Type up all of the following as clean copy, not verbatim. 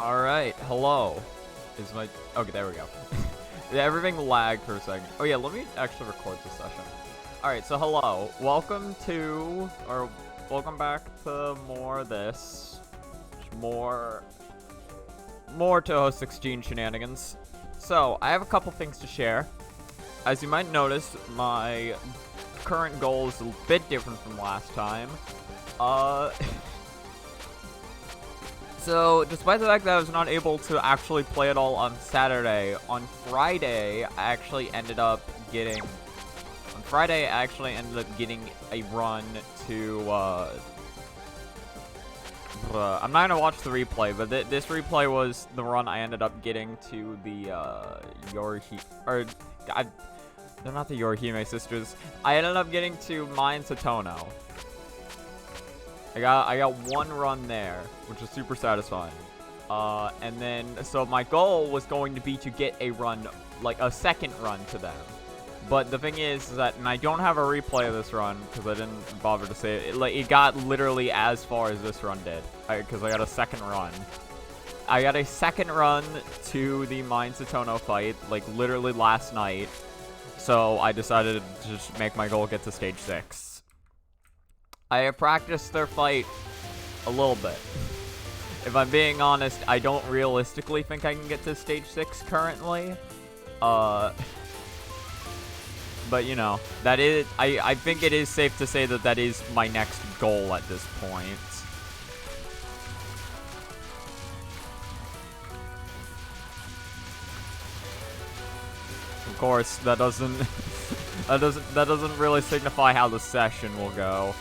Alright, hello. Is my... Okay, there we go. Everything lagged for a second. Oh yeah, let me actually record this session. Alright, so hello. Welcome back to more of this. More Touhou 16 shenanigans. So, I have a couple things to share. As you might notice, my current goal is a bit different from last time. So, despite the fact that I was not able to actually play it all on Saturday, on Friday, I actually ended up getting a run to, I'm not gonna watch the replay, but this replay was the run I ended up getting to the, they're not the Yorihime sisters. I ended up getting to Mine Satono. I got one run there, which was super satisfying. And then, so my goal was going to be to get a run, like a second run to them. But the thing is that, and I don't have a replay of this run, because I didn't bother to say it. It got literally as far as this run did, because I got a second run. I got a second run to the Mine Satono fight, like literally last night. So I decided to just make my goal get to stage 6. I have practiced their fight a little bit. If I'm being honest, I don't realistically think I can get to stage 6 currently. But you know, that is, I think it is safe to say that that is my next goal at this point. Of course, that doesn't that doesn't really signify how the session will go.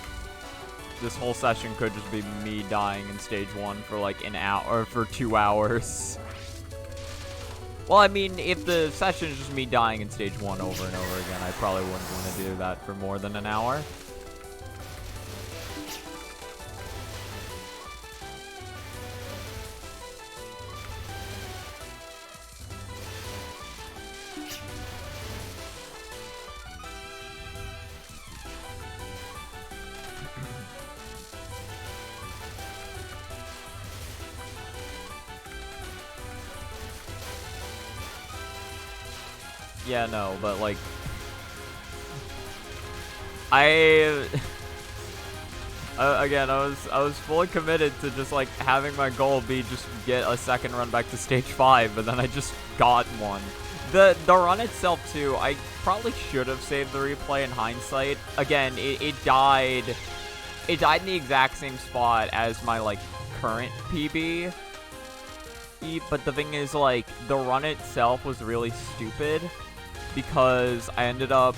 This whole session could just be me dying in stage 1 for like an hour, or for 2 hours. Well, I mean, if the session is just me dying in stage 1 over and over again, I probably wouldn't want to do that for more than an hour. Yeah, no, but like, again, I was fully committed to just like having my goal be just get a second run back to stage 5, but then I just got one. The run itself too, I probably should have saved the replay in hindsight. Again, it died in the exact same spot as my like current PB. But the thing is, like, the run itself was really stupid. Because what ended up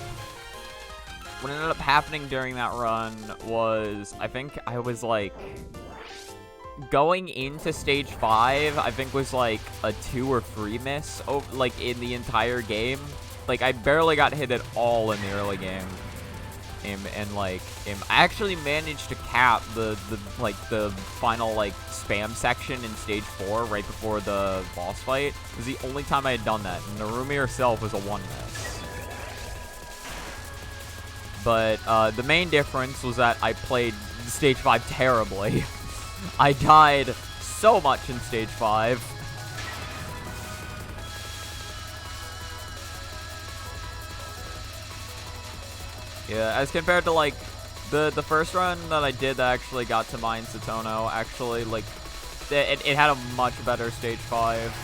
happening during that run was, I think I was like, going into stage 5, I think was like a 2 or 3 miss, like in the entire game. Like, I barely got hit at all in the early game. And like, I actually managed to cap the final like spam section in stage 4 right before the boss fight. It was the only time I had done that, and Narumi herself was a 1 miss. But the main difference was that I played stage 5 terribly. I died so much in stage 5. Yeah, as compared to, like, the first run that I did that actually got to Mine Satono, actually, like, it had a much better stage 5.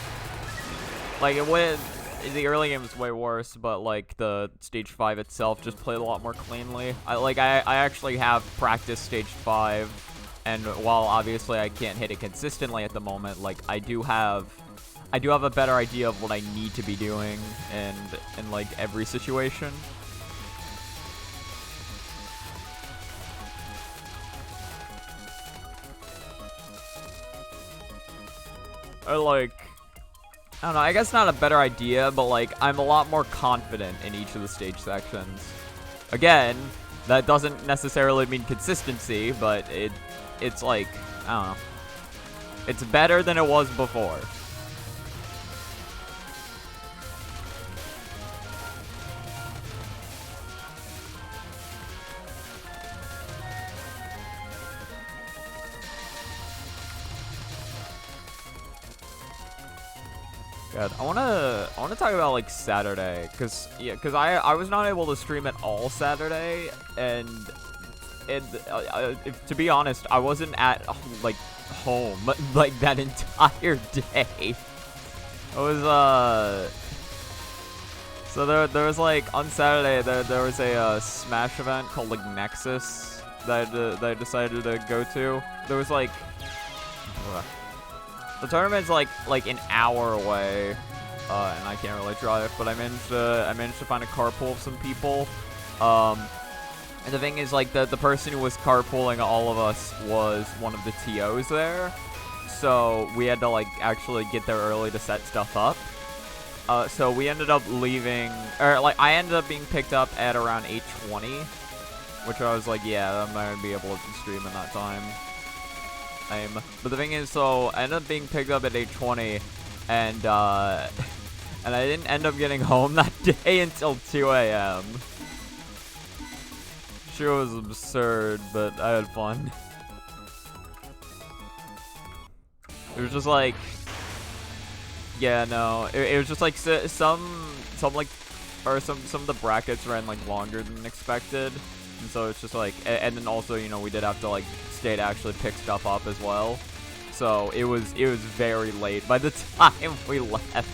Like, the early game was way worse, but, like, the stage 5 itself just played a lot more cleanly. I actually have practiced stage 5, and while obviously I can't hit it consistently at the moment, like, I do have a better idea of what I need to be doing in like, every situation. Or like, I don't know, I guess not a better idea, but like, I'm a lot more confident in each of the stage sections. Again, that doesn't necessarily mean consistency, but it's like, I don't know. It's better than it was before. God, I wanna talk about like Saturday, cause I was not able to stream it all Saturday, and to be honest, I wasn't at like home like that entire day. I was so there was like on Saturday there was a Smash event called like Nexus that I decided to go to. There was like the tournament's like an hour away, and I can't really drive, but I managed to find a carpool of some people. And the thing is, like, the person who was carpooling all of us was one of the TOs there, so we had to like actually get there early to set stuff up. So we ended up leaving, or like I ended up being picked up at around 8:20, which I was like, yeah, I'm not gonna be able to stream in that time. But the thing is, so I ended up being picked up at 8:20, and I didn't end up getting home that day until 2 a.m. Sure was absurd, but I had fun. It was just like, yeah, no, it was just like some like, or some of the brackets ran like longer than expected, and so it's just like, and then also, you know, we did have to like stay to actually pick stuff up as well, so it was very late by the time we left.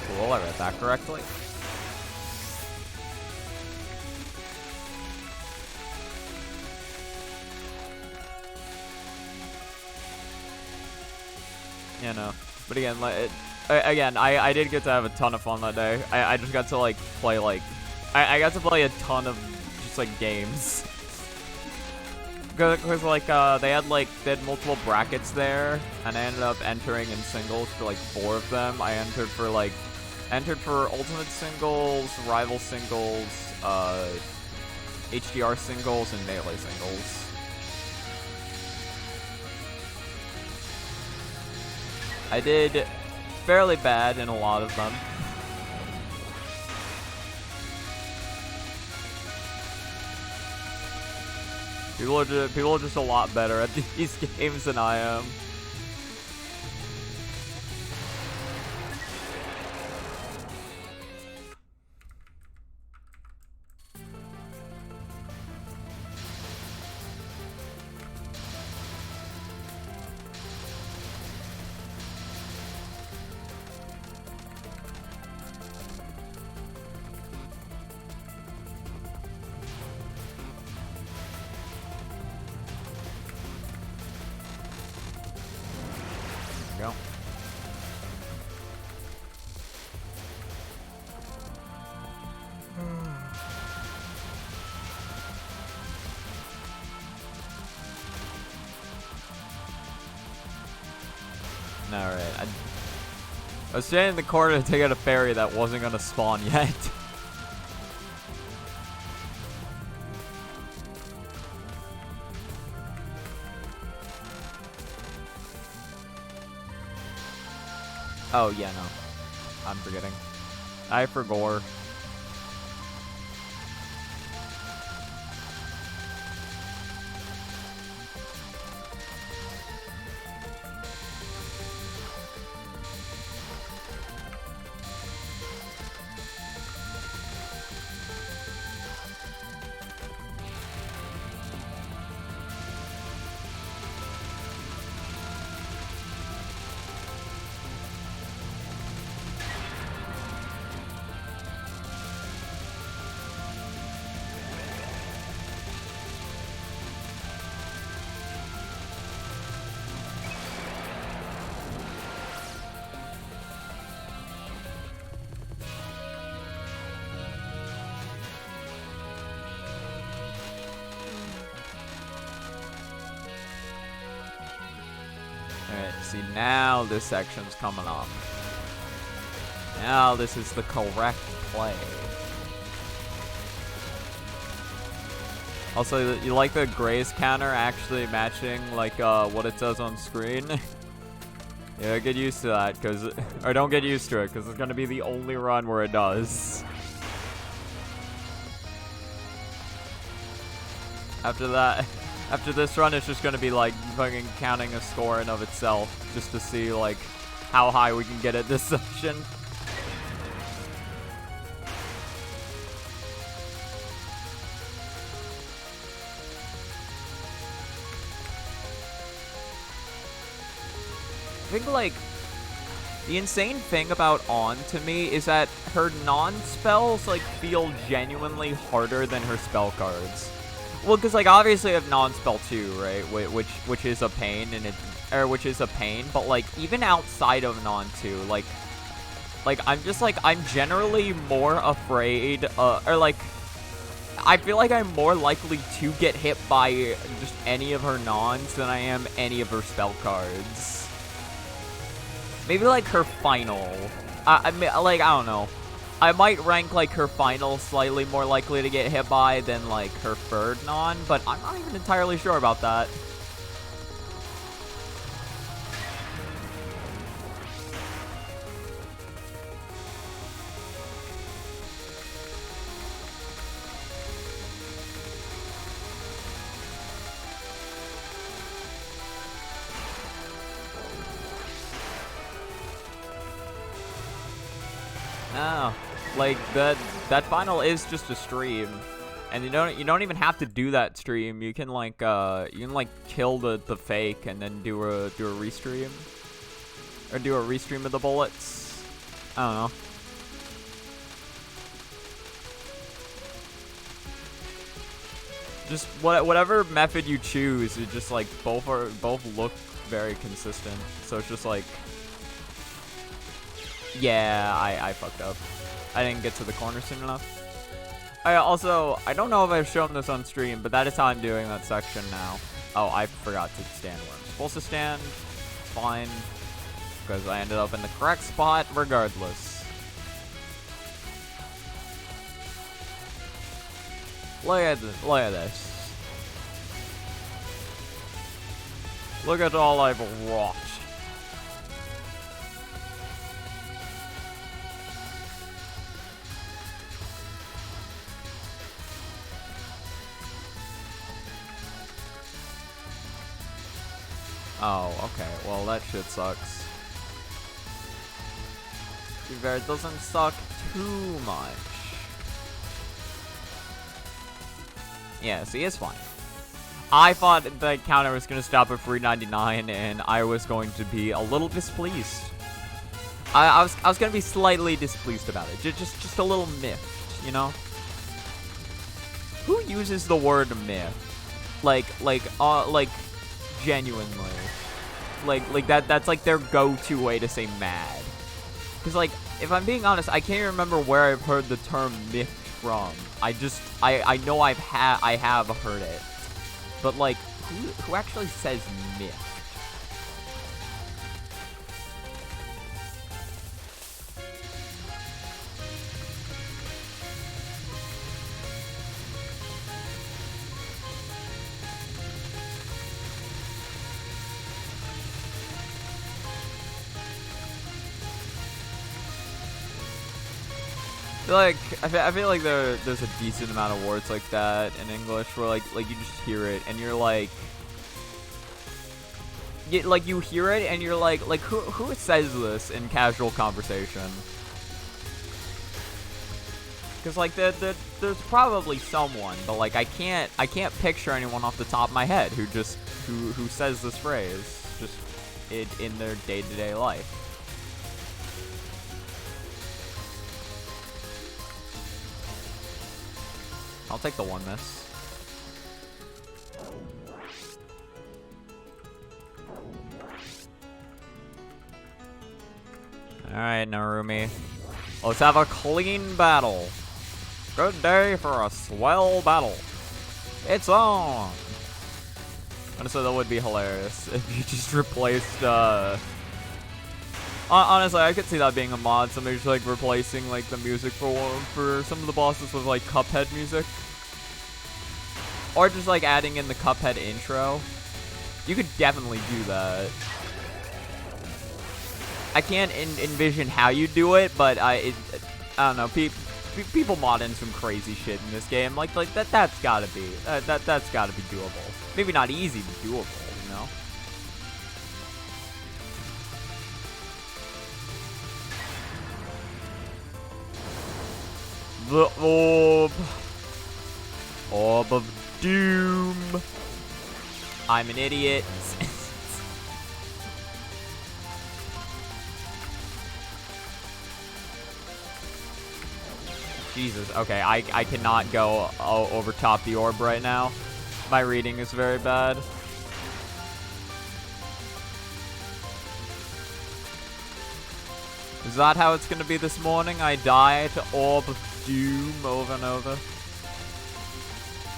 Cool, I read that correctly. Yeah, no. But again, like, I did get to have a ton of fun that day. I just got to like play like, I got to play a ton of just like games. Because like they had multiple brackets there, and I ended up entering in singles for like 4 of them. I entered for ultimate singles, rival singles, HDR singles, and melee singles. I did fairly bad in a lot of them. People are just a lot better at these games than I am. Go. Alright, I was standing in the corner to take out a fairy that wasn't gonna spawn yet. Oh, yeah, no. I'm forgetting. I forgot. Alright, see, now this section's coming up. Now this is the correct play. Also, you like the Grace counter actually matching, like, what it says on screen? Yeah, get used to that, or don't get used to it, because it's going to be the only run where it does. After this run, it's just going to be, like, fucking counting a score in of itself, just to see, like, how high we can get at this section. I think, like, the insane thing about On to me is that her non-spells, like, feel genuinely harder than her spell cards. Well, because, like, obviously I have non-spell too, right? Which is a pain, which is a pain, but, like, even outside of non-2, like, I'm generally more afraid, or, like, I feel like I'm more likely to get hit by just any of her nons than I am any of her spell cards. Maybe, like, her final. I mean, like, I don't know. I might rank, like, her final slightly more likely to get hit by than, like, her third non, but I'm not even entirely sure about that. Oh, like that final is just a stream, and you don't even have to do that stream. You can like kill the fake and then do a restream, or do a restream of the bullets. I don't know. Just whatever method you choose, it just like both look very consistent. So it's just like. Yeah, I fucked up. I didn't get to the corner soon enough. I don't know if I've shown this on stream, but that is how I'm doing that section now. Oh, I forgot to stand where I'm supposed to stand. Fine. Because I ended up in the correct spot regardless. Look at this. Look at all I've wrought. Oh, okay. Well, that shit sucks. To be fair, it doesn't suck too much. Yeah, see, it's fine. I thought the counter was going to stop at 399, and I was going to be a little displeased. I was going to be slightly displeased about it. Just a little miffed, you know? Who uses the word miffed? Like genuinely. Like that's like their go-to way to say mad. Because, like, if I'm being honest, I can't remember where I've heard the term miffed from. I know I have heard it. But, like, who actually says miffed? Like, I feel like there's a decent amount of words like that in English where like you just hear it and you're like, you hear it and you're like who says this in casual conversation? Because like there's probably someone, but like I can't picture anyone off the top of my head who says this phrase just in their day-to-day life. I'll take the one miss. Alright, Narumi. Let's have a clean battle. Good day for a swell battle. It's on! Honestly, that would be hilarious if you just replaced, honestly, I could see that being a mod. Somebody just, like, replacing, like, the music for some of the bosses with, like, Cuphead music. Or just, like, adding in the Cuphead intro. You could definitely do that. I can't envision how you do it, but I don't know. People mod in some crazy shit in this game. Like that's gotta be that's gotta be doable. Maybe not easy, but doable. You know. The orb of doom. I'm an idiot. Jesus, okay, I cannot go over top the orb right now. My reading is very bad. Is that how it's gonna be this morning? I die to Orb of Doom over and over.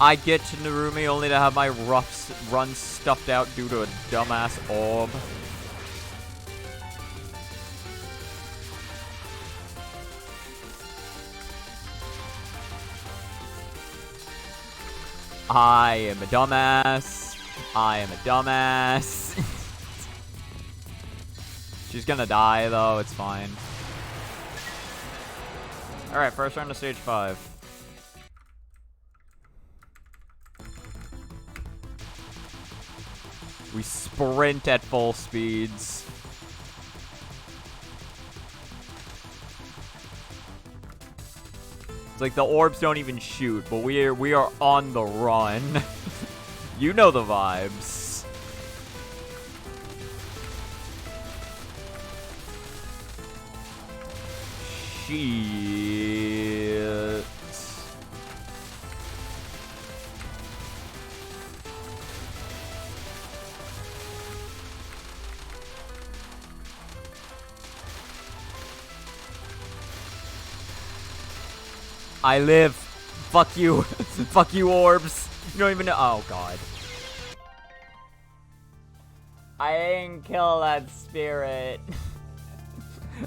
I get to Narumi only to have my run stuffed out due to a dumbass orb. I am a dumbass. I am a dumbass. She's gonna die, though. It's fine. Alright, first round of stage 5. We sprint at full speeds. It's like the orbs don't even shoot, but we are on the run. You know the vibes. Shit. I live. Fuck you. Fuck you, orbs. You don't even know. Oh, God. I didn't kill that spirit.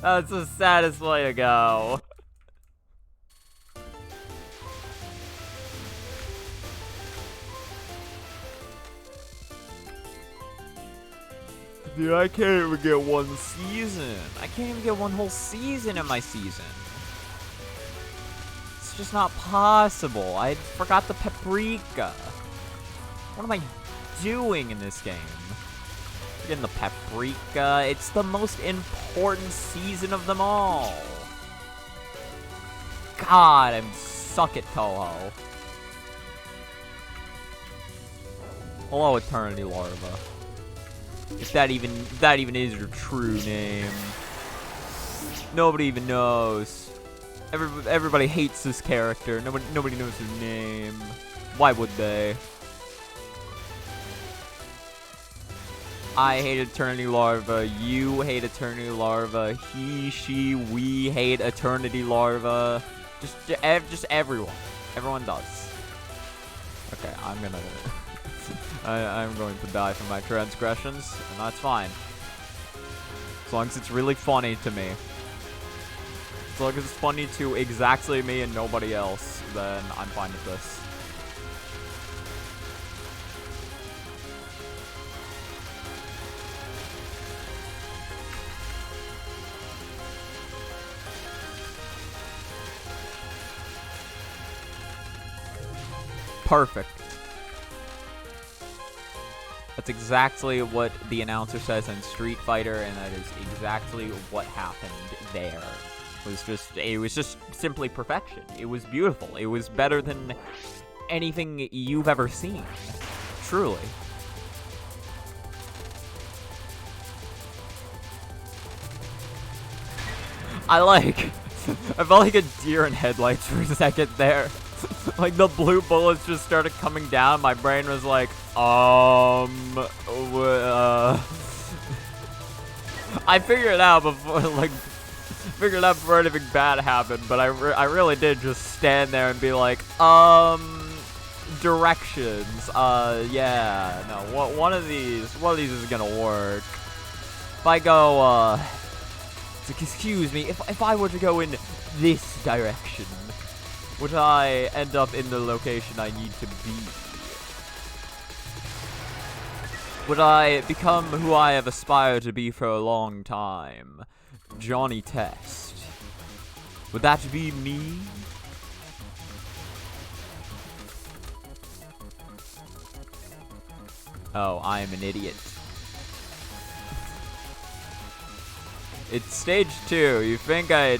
That's the saddest way to go. Dude, I can't even get one season. I can't even get one whole season in my season. It's just not possible. I forgot the paprika. What am I doing in this game? Getting the paprika. It's the most important season of them all. God, I'm suck at Touhou. Hello, Eternity Larva. If that even is your true name. Nobody even knows. Everybody hates this character. Nobody knows her name. Why would they? I hate Eternity Larva. You hate Eternity Larva. He, she, we hate Eternity Larva. Just everyone. Everyone does. Okay, I'm going to die for my transgressions, and that's fine. As long as it's really funny to me. As long as it's funny to exactly me and nobody else, then I'm fine with this. Perfect. That's exactly what the announcer says in Street Fighter, and that is exactly what happened there. It was just simply perfection. It was beautiful. It was better than anything you've ever seen. Truly. I felt like a deer in headlights for a second there. Like, the blue bullets just started coming down. My brain was like, I figured it out before, before anything bad happened, but I really did just stand there and be like, directions, yeah, no, one of these is gonna work. If I go, excuse me, if I were to go in this direction, would I end up in the location I need to be? Would I become who I have aspired to be for a long time? Johnny Test. Would that be me? Oh, I am an idiot. It's stage 2. You think I'd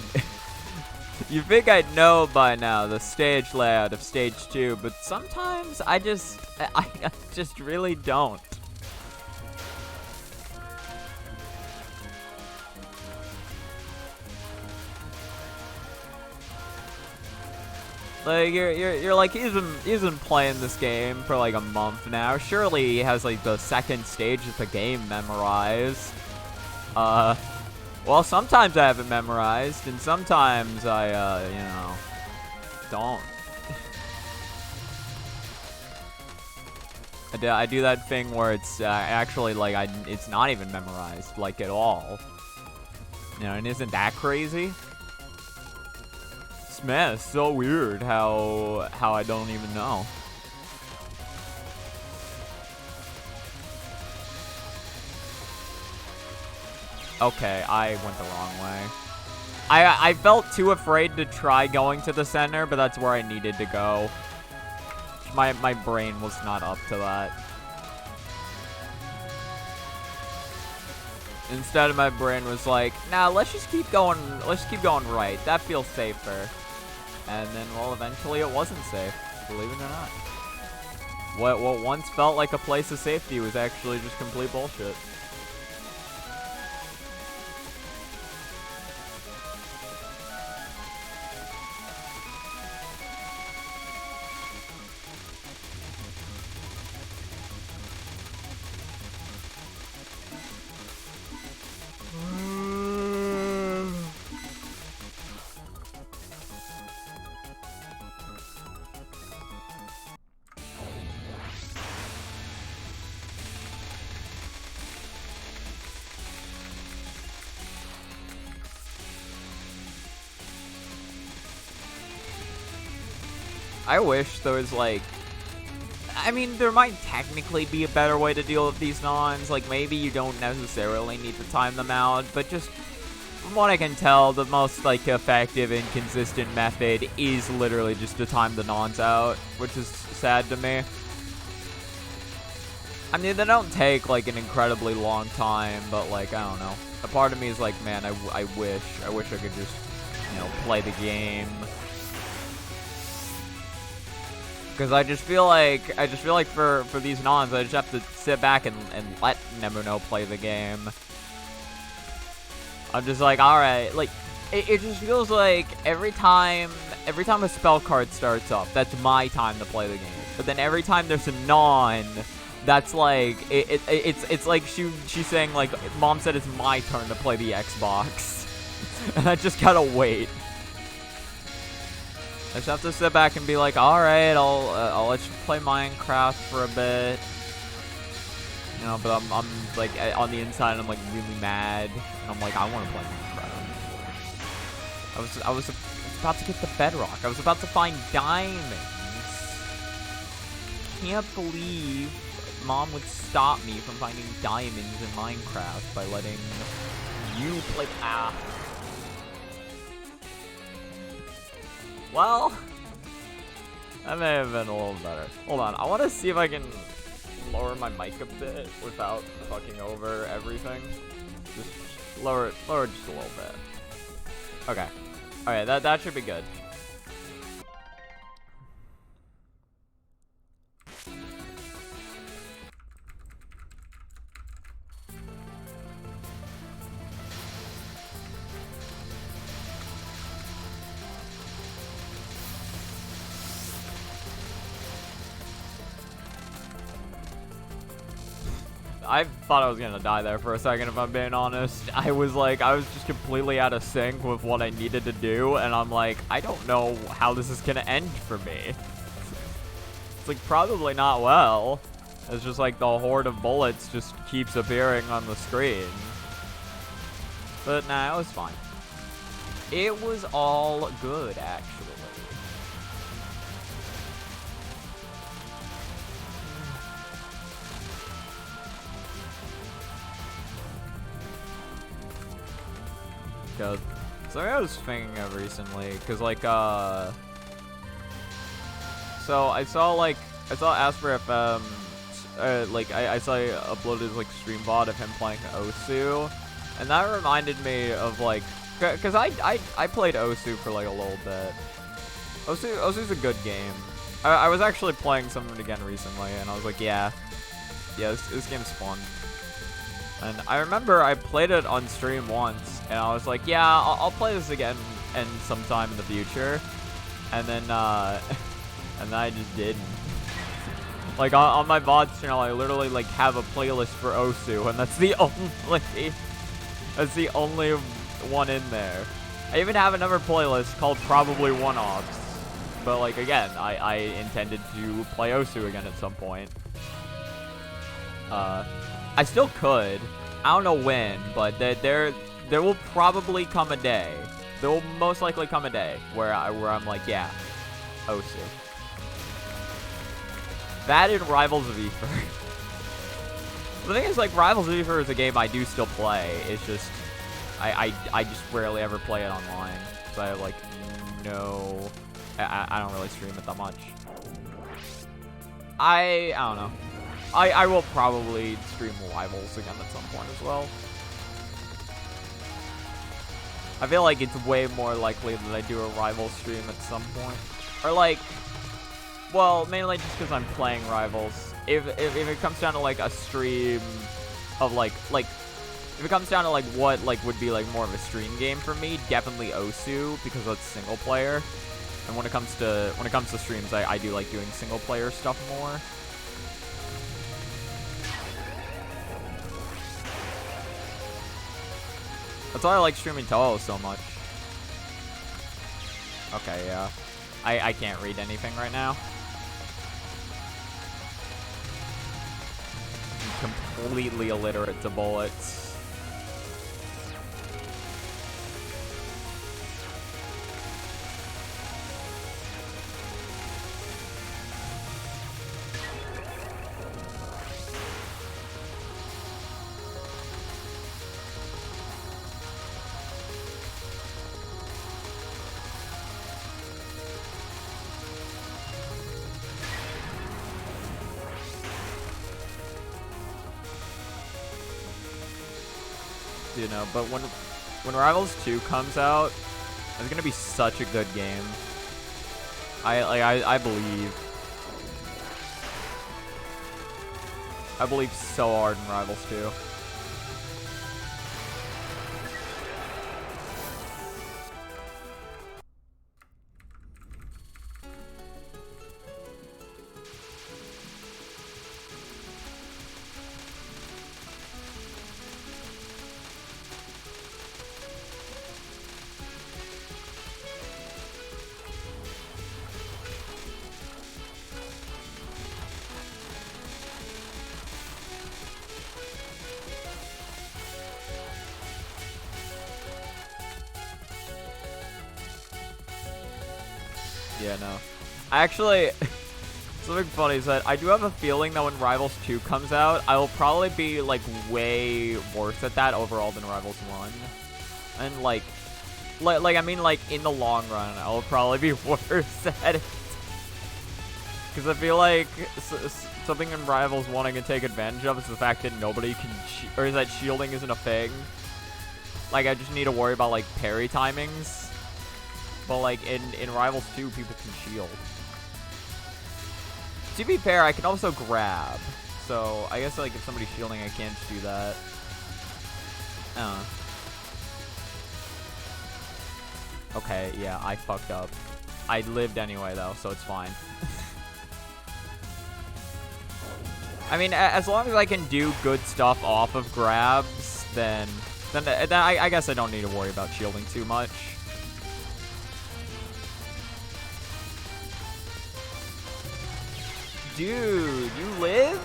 you think I'd know by now the stage layout of stage 2, but sometimes I just really don't. Like you're like he's been playing this game for like a month now. Surely he has like the second stage of the game memorized. Well, sometimes I have it memorized, and sometimes I you know, don't. I do that thing where it's actually like it's not even memorized like at all. You know, and isn't that crazy? Man, it's so weird how I don't even know. Okay, I went the wrong way. I felt too afraid to try going to the center, but that's where I needed to go. My brain was not up to that. Instead, my brain was like, nah, let's just keep going right. That feels safer. And then, well, eventually it wasn't safe, believe it or not. What once felt like a place of safety was actually just complete bullshit. I wish there was, like... I mean, there might technically be a better way to deal with these nons. Like, maybe you don't necessarily need to time them out, but just... From what I can tell, the most, like, effective and consistent method is literally just to time the nons out, which is sad to me. I mean, they don't take, like, an incredibly long time, but, like, I don't know. A part of me is like, man, I wish I could just, you know, play the game. Because I just feel like for these nons, I just have to sit back and let Nemuno play the game. I'm just like, alright, like, it just feels like every time a spell card starts up, that's my time to play the game. But then every time there's a non, that's like, it's like she's saying, like, Mom said it's my turn to play the Xbox. And I just gotta wait. I just have to sit back and be like, alright, I'll let you play Minecraft for a bit. You know, but I'm like, on the inside, I'm like really mad. And I'm like, I want to play Minecraft. I was about to get the bedrock. I was about to find diamonds. Can't believe Mom would stop me from finding diamonds in Minecraft by letting you play. Well, that may have been a little better. Hold on, I want to see if I can lower my mic a bit without fucking over everything. Just lower it just a little bit. Okay. Alright, that should be good. I thought I was gonna die there for a second, if I'm being honest. I was just completely out of sync with what I needed to do, and I'm like, I don't know how this is gonna end for me. It's like, probably not well. It's just like the horde of bullets just keeps appearing on the screen. But nah, it was fine. It was all good, actually. good. So I was thinking of recently, cause like so I saw Asper FM, like I saw he uploaded like stream VOD of him playing Osu, and that reminded me of like, cause I played Osu for like a little bit. Osu's a good game. I was actually playing some of it again recently, and I was like, yeah, this game's fun. And I remember I played it on stream once, and I was like, yeah, I'll play this again and sometime in the future. And then I just didn't. Like on my VOD channel, I literally like have a playlist for Osu, and that's the only one in there. I even have another playlist called Probably One-Offs. But like again, I intended to play Osu again at some point. I still could. I don't know when, but there will probably come a day. There will most likely come a day where I'm like, yeah, Osu. That and Rivals of Ether. The thing is, like, Rivals of Ether is a game I do still play. It's just I just rarely ever play it online. So I like I don't really stream it that much. I don't know. I will probably stream Rivals again at some point as well. I feel like it's way more likely that I do a Rivals stream at some point. Or like, well, mainly just because I'm playing Rivals. If it comes down to like a stream of like if it comes down to like what like would be like more of a stream game for me, definitely Osu, because that's single player. And when it comes to streams, I do like doing single player stuff more. That's why I like streaming Touhou so much. Okay, yeah. I can't read anything right now. I'm completely illiterate to bullets. You know, but when Rivals 2 comes out, it's gonna be such a good game. I believe so hard in Rivals 2. Yeah, no. I actually, something funny is that I do have a feeling that when Rivals 2 comes out, I will probably be, like, way worse at that overall than Rivals 1. And, like, I mean, like, in the long run, I will probably be worse at it. Because I feel like something in Rivals 1 I can take advantage of is the fact that nobody can, or that shielding isn't a thing. Like, I just need to worry about, like, parry timings. But, like, in Rivals 2, people can shield. To be fair, I can also grab. So, I guess, like, if somebody's shielding, I can't just do that. Okay, yeah, I fucked up. I lived anyway, though, so it's fine. I mean, as long as I can do good stuff off of grabs, then I guess I don't need to worry about shielding too much. Dude, you lived?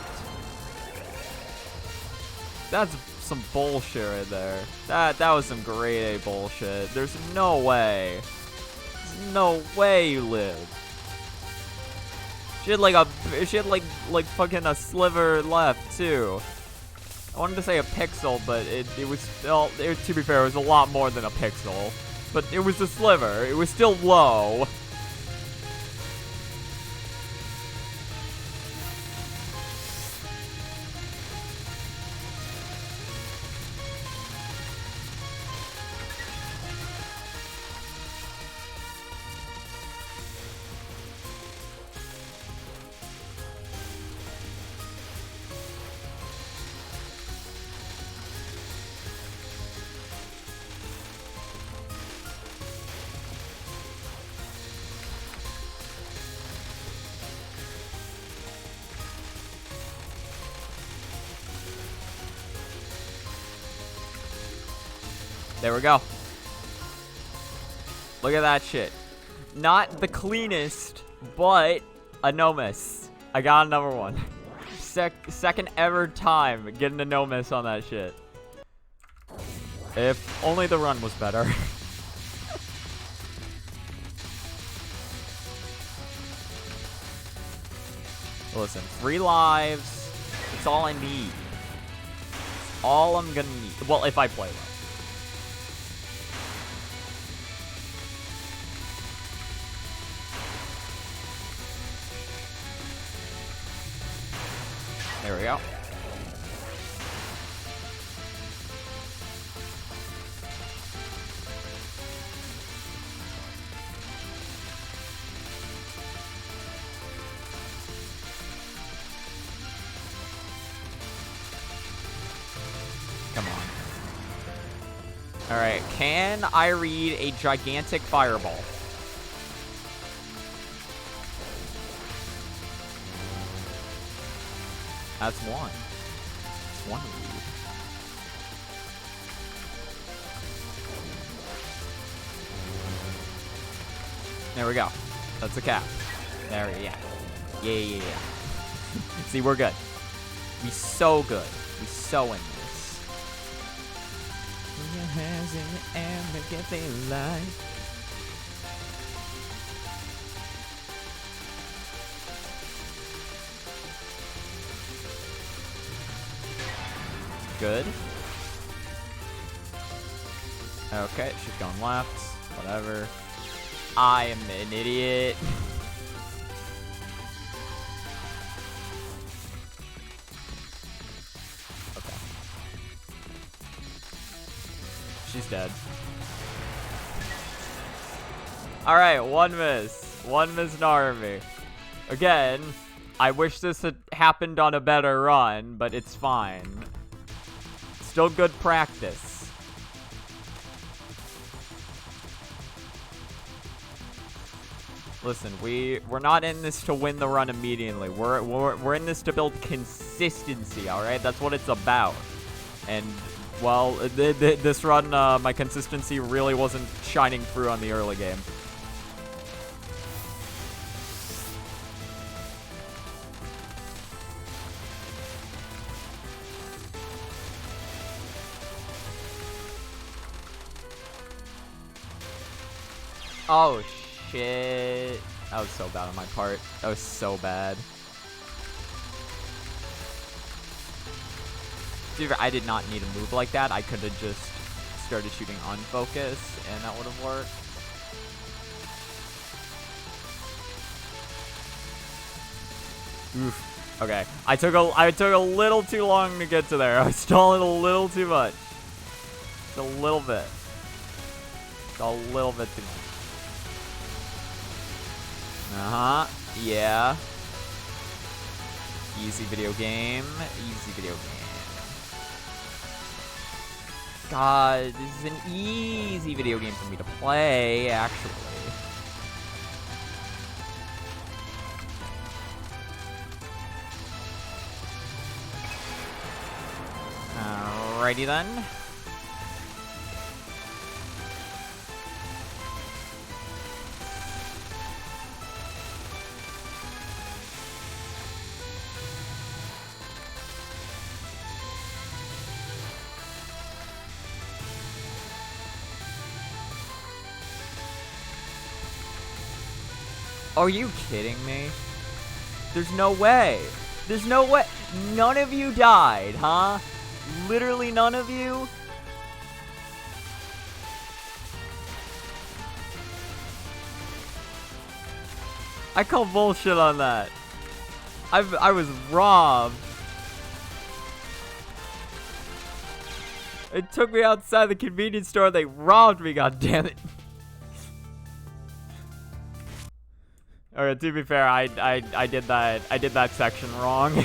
That's some bullshit right there. That was some grade A bullshit. There's no way. There's no way you lived. She had like fucking a sliver left too. I wanted to say a pixel, but it was still, to be fair, it was a lot more than a pixel. But it was a sliver. It was still low. There we go. Look at that shit. Not the cleanest, but a no miss. I got another one. Second ever time getting a no miss on that shit. If only the run was better. Listen, 3 lives. It's all I need. It's all I'm gonna need. Well, if I play well. There we go. Come on. Alright, can I read a gigantic fireball? That's one. That's one lead. There we go. That's a cap. There, yeah. Yeah. See, we're good. We so good. We so in this. Put your hands in the air, make it feel like. Good. Okay, she's going left. Whatever. I am an idiot. Okay. She's dead. Alright, one miss. One miss Narvi. Again, I wish this had happened on a better run, but it's fine. Still good practice. Listen, we're not in this to win the run immediately. We're in this to build consistency, all right? That's what it's about. And well, this run, my consistency really wasn't shining through on the early game. Oh, shit. That was so bad on my part. That was so bad. Dude, I did not need a move like that. I could have just started shooting on focus, and that would have worked. Oof. Okay. I took a little too long to get to there. I was stalling a little too much. Just a little bit. Just a little bit too much. Uh-huh. Yeah. Easy video game. Easy video game. God, this is an easy video game for me to play, actually. Alrighty then. Are you kidding me? There's no way. There's no way. None of you died, huh? Literally none of you? I call bullshit on that. I was robbed. It took me outside the convenience store. They robbed me, goddammit. Alright, to be fair, I did that section wrong.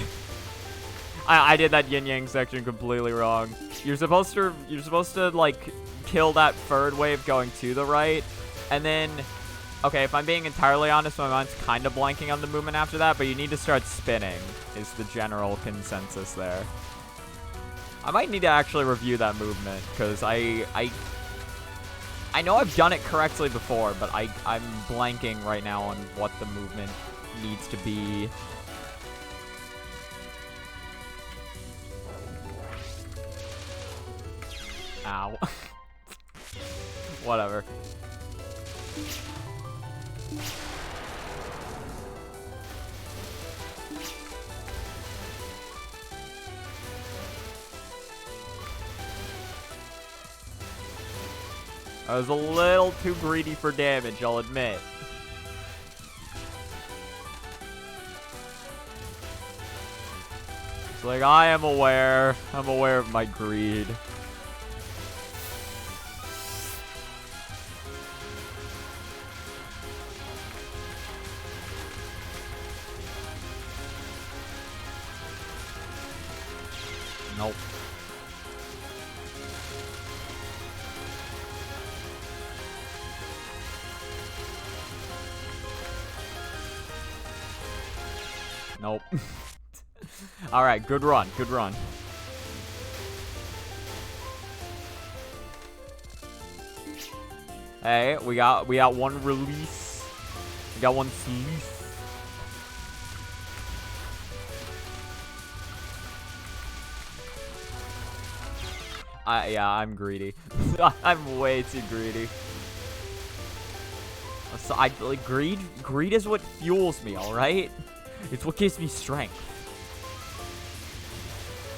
I did that yin yang section completely wrong. You're supposed to like kill that third wave going to the right, and then okay, if I'm being entirely honest, my mind's kind of blanking on the movement after that, but you need to start spinning is the general consensus there. I might need to actually review that movement because I know I've done it correctly before, but I'm blanking right now on what the movement needs to be. Ow. Whatever. I was a little too greedy for damage, I'll admit. It's like, I'm aware of my greed. Nope. Nope. Alright, good run, good run. Hey, we got one release. We got one sleeve. Yeah, I'm greedy. I'm way too greedy. So like greed is what fuels me, all right? It's what gives me strength.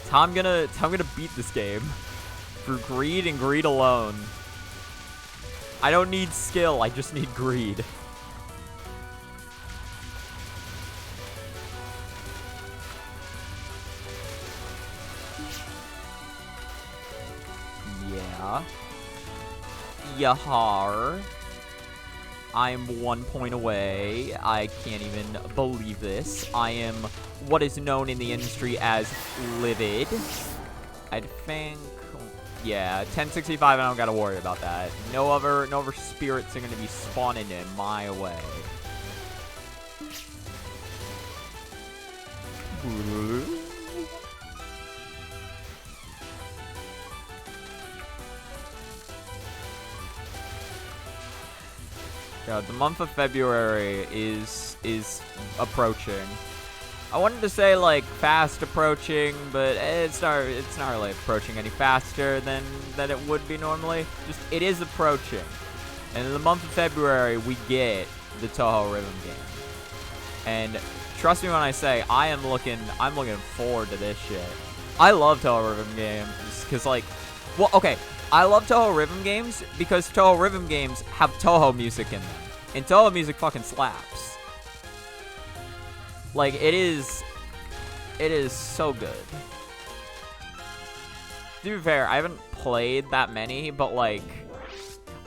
It's how I'm gonna beat this game. Through greed and greed alone. I don't need skill, I just need greed. Yeah. Yahar. I'm 1 point away. I can't even believe this. I am what is known in the industry as livid. I think, yeah, 1065. I don't gotta worry about that. No other spirits are gonna be spawning in my way. Yeah, the month of February is approaching. I wanted to say like fast approaching, but it's not really approaching any faster than it would be normally. Just it is approaching. And in the month of February we get the Touhou Rhythm game. And trust me when I say I'm looking forward to this shit. I love Touhou Rhythm games cuz like well, okay, I love Touhou Rhythm games because Touhou Rhythm games have Touhou music in them. And Touhou music fucking slaps. Like, it is so good. To be fair, I haven't played that many, but like,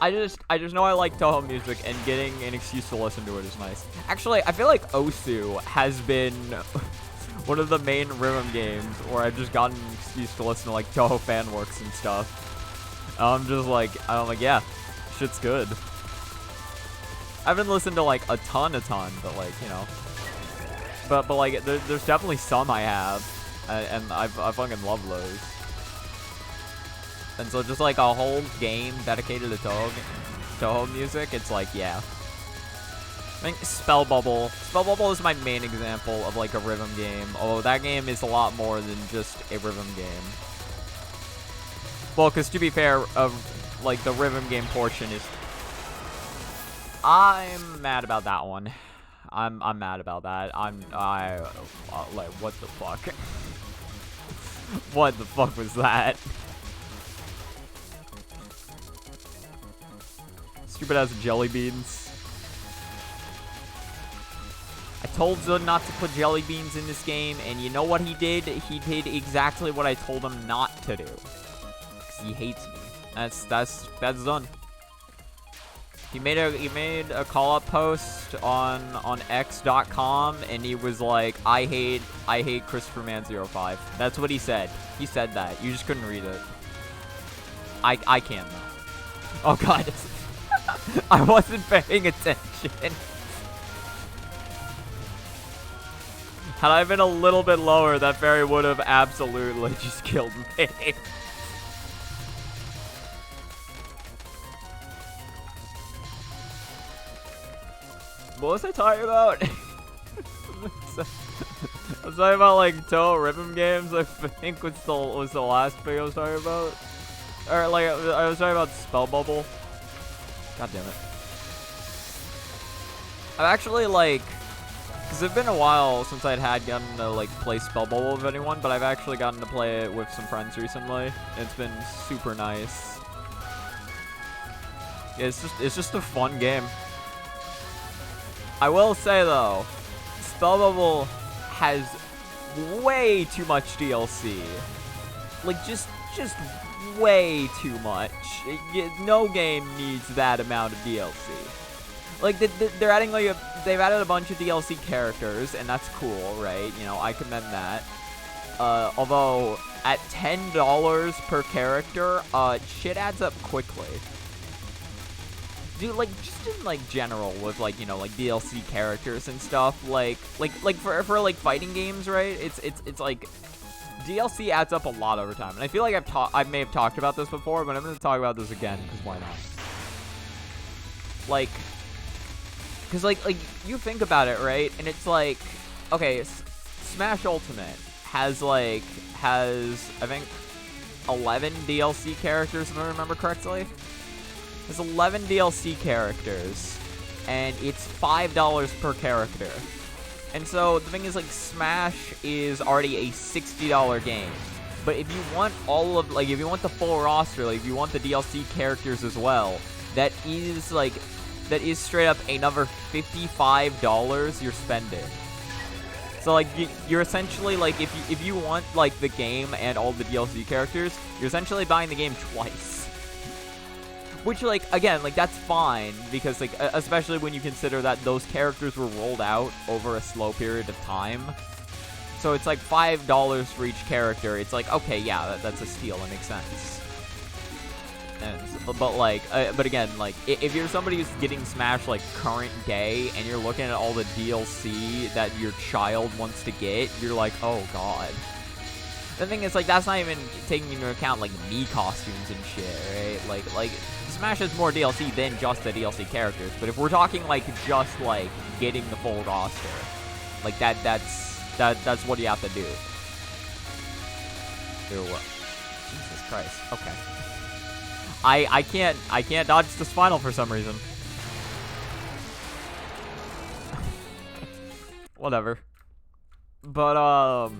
I just know I like Touhou music, and getting an excuse to listen to it is nice. Actually, I feel like Osu has been one of the main rhythm games where I've just gotten an excuse to listen to like Touhou fan works and stuff. I'm like, yeah, shit's good. I haven't listened to like a ton, but like, you know. But like, there's definitely some I have, and I fucking love those. And so just like a whole game dedicated to Touhou music, it's like, yeah. I think Spell Bubble is my main example of like a rhythm game, although that game is a lot more than just a rhythm game. Well, because to be fair, like the rhythm game portion is... I'm mad about that one. I'm mad about that. Like, what the fuck? What the fuck was that? Stupid ass jelly beans. I told Zud not to put jelly beans in this game, and you know what he did? He did exactly what I told him not to do. Because he hates me. That's done. He made a call-up post on X.com, and he was like, I hate Christopher Man 05. That's what he said. He said that. You just couldn't read it. I can't though. Oh god. I wasn't paying attention. Had I been a little bit lower, that fairy would have absolutely just killed me. What was I talking about? I was talking about like Touhou rhythm games. I think was the last thing I was talking about. Or like I was talking about Spell Bubble. God damn it. I've actually like, because it's been a while since I'd gotten to like play Spell Bubble with anyone, but I've actually gotten to play it with some friends recently. It's been super nice. Yeah, it's just a fun game. I will say though, Spell Bubble has way too much DLC. Like just way too much. No game needs that amount of DLC. Like they're adding like they've added a bunch of DLC characters, and that's cool, right? You know, I commend that. Although at $10 per character, shit adds up quickly. Dude, like, just in, like, general with, like, you know, like, DLC characters and stuff, like, for like, fighting games, right, it's, like, DLC adds up a lot over time, and I feel like I may have talked about this before, but I'm gonna talk about this again, because why not? Like, because, like, you think about it, right, and it's, like, okay, Smash Ultimate has, I think, 11 DLC characters, if I remember correctly. There's 11 DLC characters, and it's $5 per character. And so, the thing is, like, Smash is already a $60 game. But if you want all of, like, if you want the full roster, like, if you want the DLC characters as well, that is straight up another $55 you're spending. So, like, you're essentially, like, if you want, like, the game and all the DLC characters, you're essentially buying the game twice. Which, like, again, like, that's fine, because, like, especially when you consider that those characters were rolled out over a slow period of time. So it's, like, $5 for each character. It's like, okay, yeah, that's a steal. It makes sense. And, but, like, but again, like, if you're somebody who's getting Smash, like, current day, and you're looking at all the DLC that your child wants to get, you're like, oh, God. The thing is, like, that's not even taking into account, like, Mii costumes and shit, right? Like, Smash has more DLC than just the DLC characters, but if we're talking, like, just, like, getting the full roster, like, that's what you have to do. Jesus Christ. Okay. I can't dodge the Spinal for some reason. Whatever. But,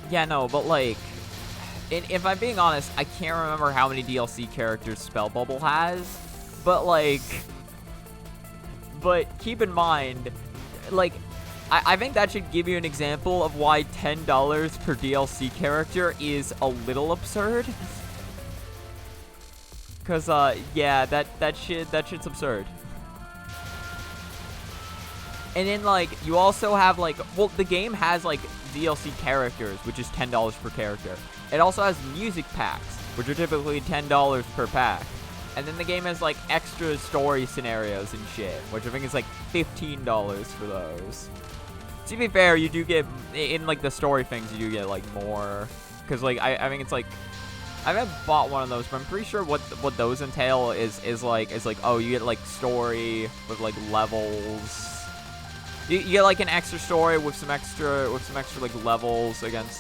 yeah, no, but, like, if I'm being honest, I can't remember how many DLC characters Spell Bubble has, but, like, but keep in mind, like, I think that should give you an example of why $10 per DLC character is a little absurd. Cause, yeah, that shit's absurd. And then, like, you also have, like, well, the game has, like, DLC characters, which is $10 per character. It also has music packs, which are typically $10 per pack. And then the game has, like, extra story scenarios and shit, which I think is, like, $15 for those. To be fair, you do get, in, like, the story things, you do get, like, more. Because, like, I think it's, like, I haven't bought one of those, but I'm pretty sure what those entail is like, oh, you get, like, story with, like, levels. You get, like, an extra story with some extra like levels against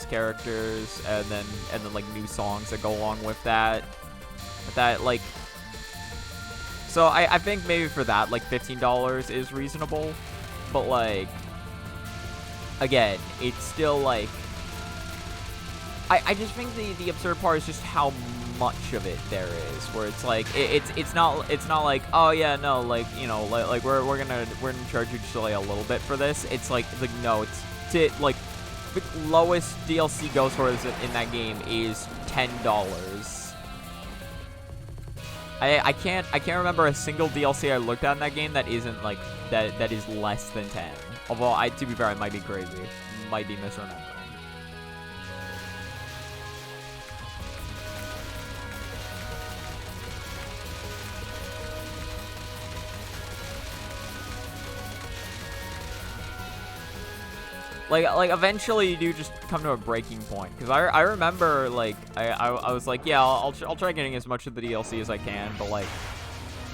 characters, and then like new songs that go along with that. Like, so I think maybe for that, like, $15 is reasonable. but, like, again, it's still, like, I just think the absurd part is just how much of it there is, where it's like it's not like, oh yeah, no, like, you know, like we're gonna charge you just like a little bit for this. It's like no, like the lowest DLC goes for in that game is $10. I can't remember a single DLC I looked at in that game that isn't like that is less than 10. Although to be fair, I might be crazy, might be misremembering. Like eventually you do just come to a breaking point, because I remember, like, I was like, yeah, I'll try getting as much of the DLC as I can, but, like,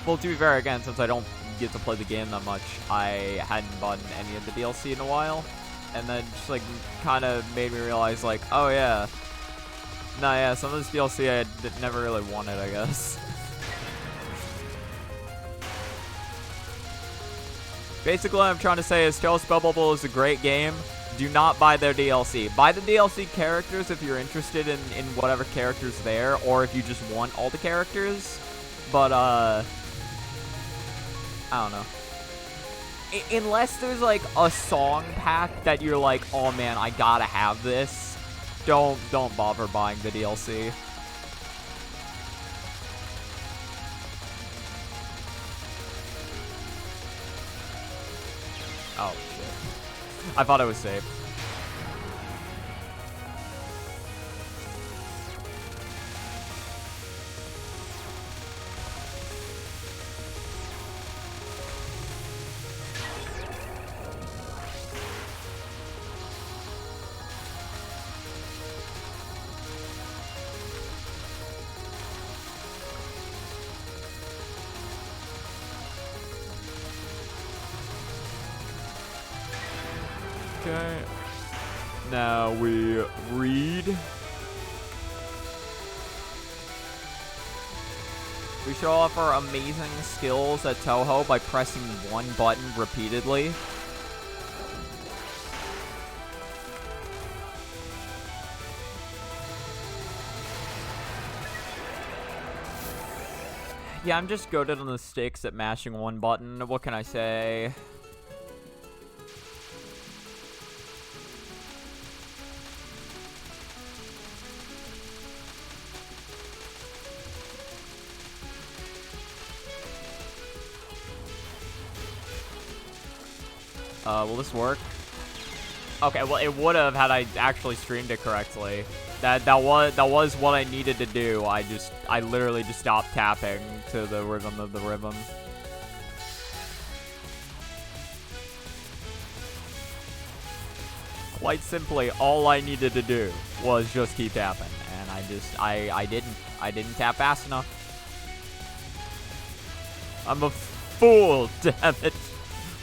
well, to be fair, again, since I don't get to play the game that much, I hadn't bought any of the DLC in a while, and then just, like, kind of made me realize, like, oh yeah, no, yeah, some of this DLC I never really wanted, I guess. Basically, what I'm trying to say is Tales of Bubble is a great game. Do not buy their DLC. Buy the DLC characters if you're interested in whatever character's there, or if you just want all the characters. But, I don't know. Unless there's, like, a song pack that you're like, oh man, I gotta have this, don't bother buying the DLC. Oh, shit. I thought it was safe. Okay. Now we read. We show off our amazing skills at Touhou by pressing one button repeatedly. Yeah, I'm just goated on the sticks at mashing one button. What can I say? Will this work? Okay, well, it would have had I actually streamed it correctly. That was what I needed to do. I literally just stopped tapping to the rhythm of the rhythm. Quite simply, all I needed to do was just keep tapping, and I didn't tap fast enough. I'm a fool, damn it.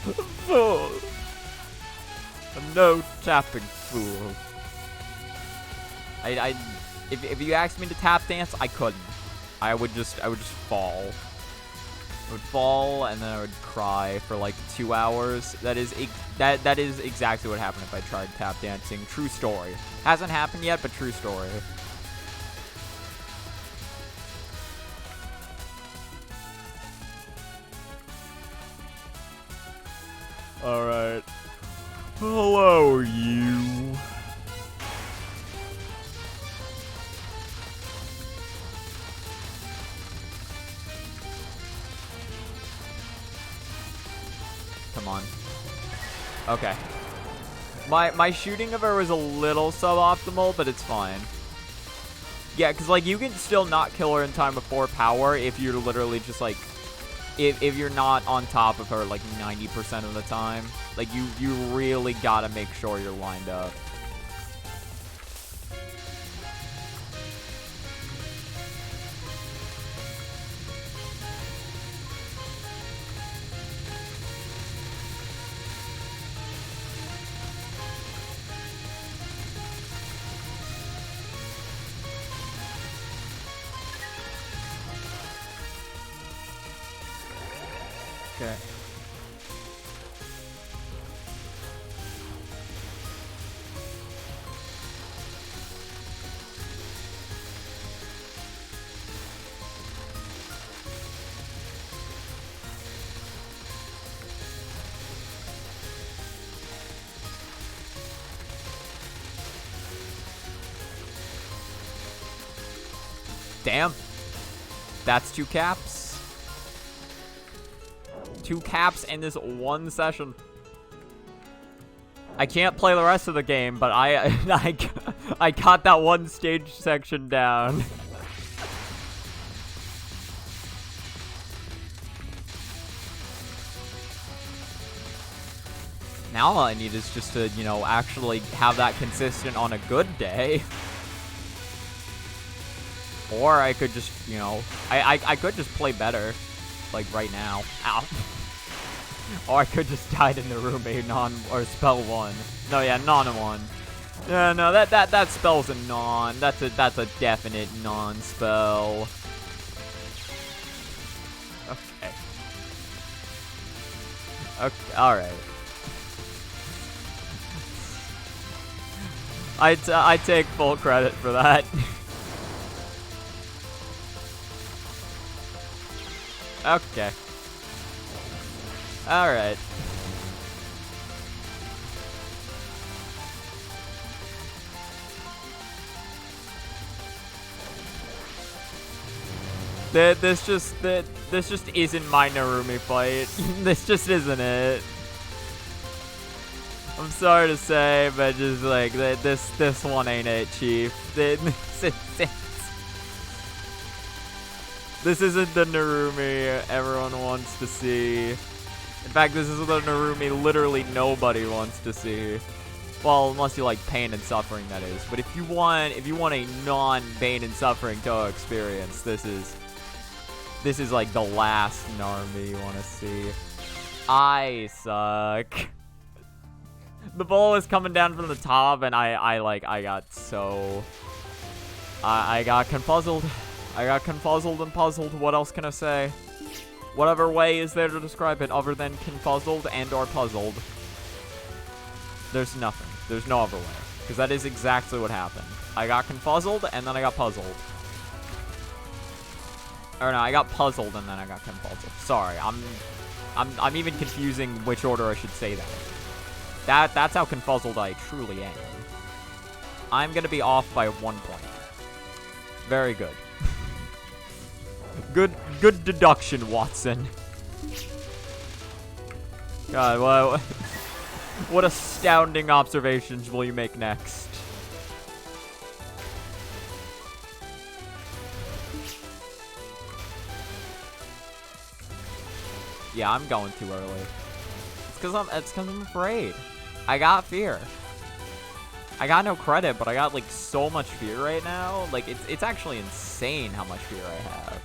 A fool. A no tapping fool. If you asked me to tap dance, I couldn't. I would just fall. I would fall, and then I would cry for like 2 hours. That is exactly what happened if I tried tap dancing. True story. Hasn't happened yet, but true story. All right. Hello, you. Come on. Okay. My shooting of her was a little suboptimal, but it's fine. Yeah, because, like, you can still not kill her in time before power if you're literally just, like, if you're not on top of her, like, 90% of the time. Like, you really gotta make sure you're lined up. Okay. Damn. That's 2 caps. 2 caps in this one session. I can't play the rest of the game, but I got that one stage section down. Now all I need is just to, you know, actually have that consistent on a good day. Or I could just, you know, I could just play better, like right now. Ow. Or I could just die to Narumi or spell 1. No, yeah, non-1. Yeah, no, that spell's a non. That's a definite non-spell. Okay. Okay, alright. I take full credit for that. Okay. Alright. This just isn't my Narumi fight. This just isn't it. I'm sorry to say, but just like this one ain't it, Chief. This isn't the Narumi everyone wants to see. In fact, this is the Narumi literally nobody wants to see. Well, unless you like pain and suffering, that is. But if you want a non-pain and suffering Touhou experience, this is like the last Narumi you want to see. I suck. The ball is coming down from the top, and I got so... I got confuzzled. I got confuzzled and puzzled. What else can I say? Whatever way is there to describe it other than confuzzled and or puzzled. There's nothing. There's no other way. Because that is exactly what happened. I got confuzzled, and then I got puzzled. Or no, I got puzzled, and then I got confuzzled. Sorry, I'm even confusing which order I should say that. That's how confuzzled I truly am. I'm gonna be off by 1 point. Very good. Good deduction, Watson. God, what astounding observations will you make next? Yeah, I'm going too early. It's cause I'm afraid. I got fear. I got no credit, but I got like so much fear right now. Like it's actually insane how much fear I have.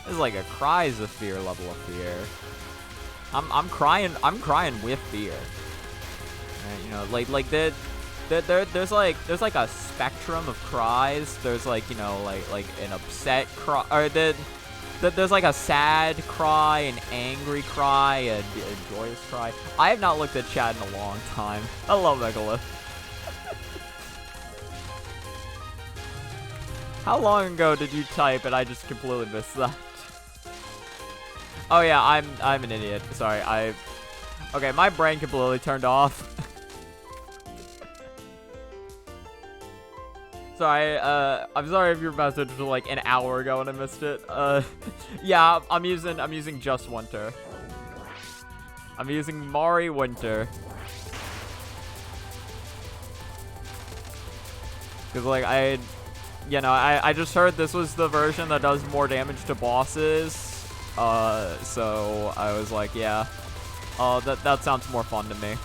This is like a cries of fear level of fear. I'm crying with fear. And, you know, there's like a spectrum of cries. There's like, you know, like an upset cry, or there's like a sad cry, an angry cry, a joyous cry. I have not looked at chat in a long time. Hello, Megalith. How long ago did you type and I just completely missed that? Oh yeah, I'm an idiot. Sorry, okay, my brain completely turned off. Sorry, I'm sorry if your message was like an hour ago and I missed it. Yeah, I'm using just Winter. I'm using Mari Winter. Cause like I just heard this was the version that does more damage to bosses. So I was like, yeah, that sounds more fun to me.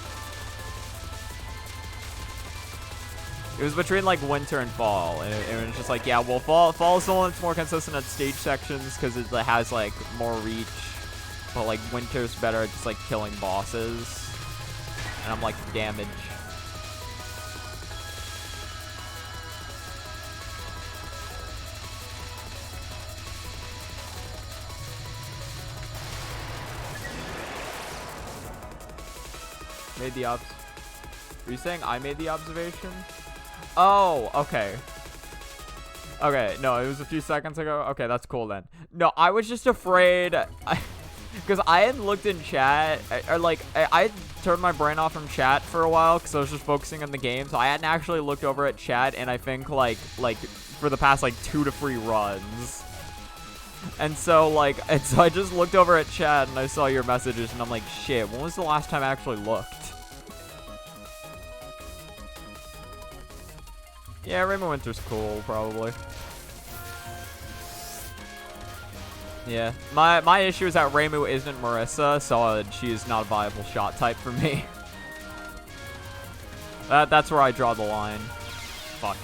It was between like winter and fall, and it was just like, yeah, well, fall is the one that's more consistent at stage sections because it has like more reach, but like winter's better at just like killing bosses, and I'm like damage. Made the Were you saying I made the observation? Oh, okay. Okay, no, it was a few seconds ago. Okay, that's cool then. No, I was just afraid. Because I had looked in chat, or like, I turned my brain off from chat for a while because I was just focusing on the game, so I hadn't actually looked over at chat, and I think, like, for the past, like, 2 to 3 runs. And so, like, so I just looked over at chat, and I saw your messages, and I'm like, shit, when was the last time I actually looked? Yeah, Rainbow Winter's cool, probably. Yeah, my issue is that Reimu isn't Marissa, so she is not a viable shot type for me. That's where I draw the line. Fuck.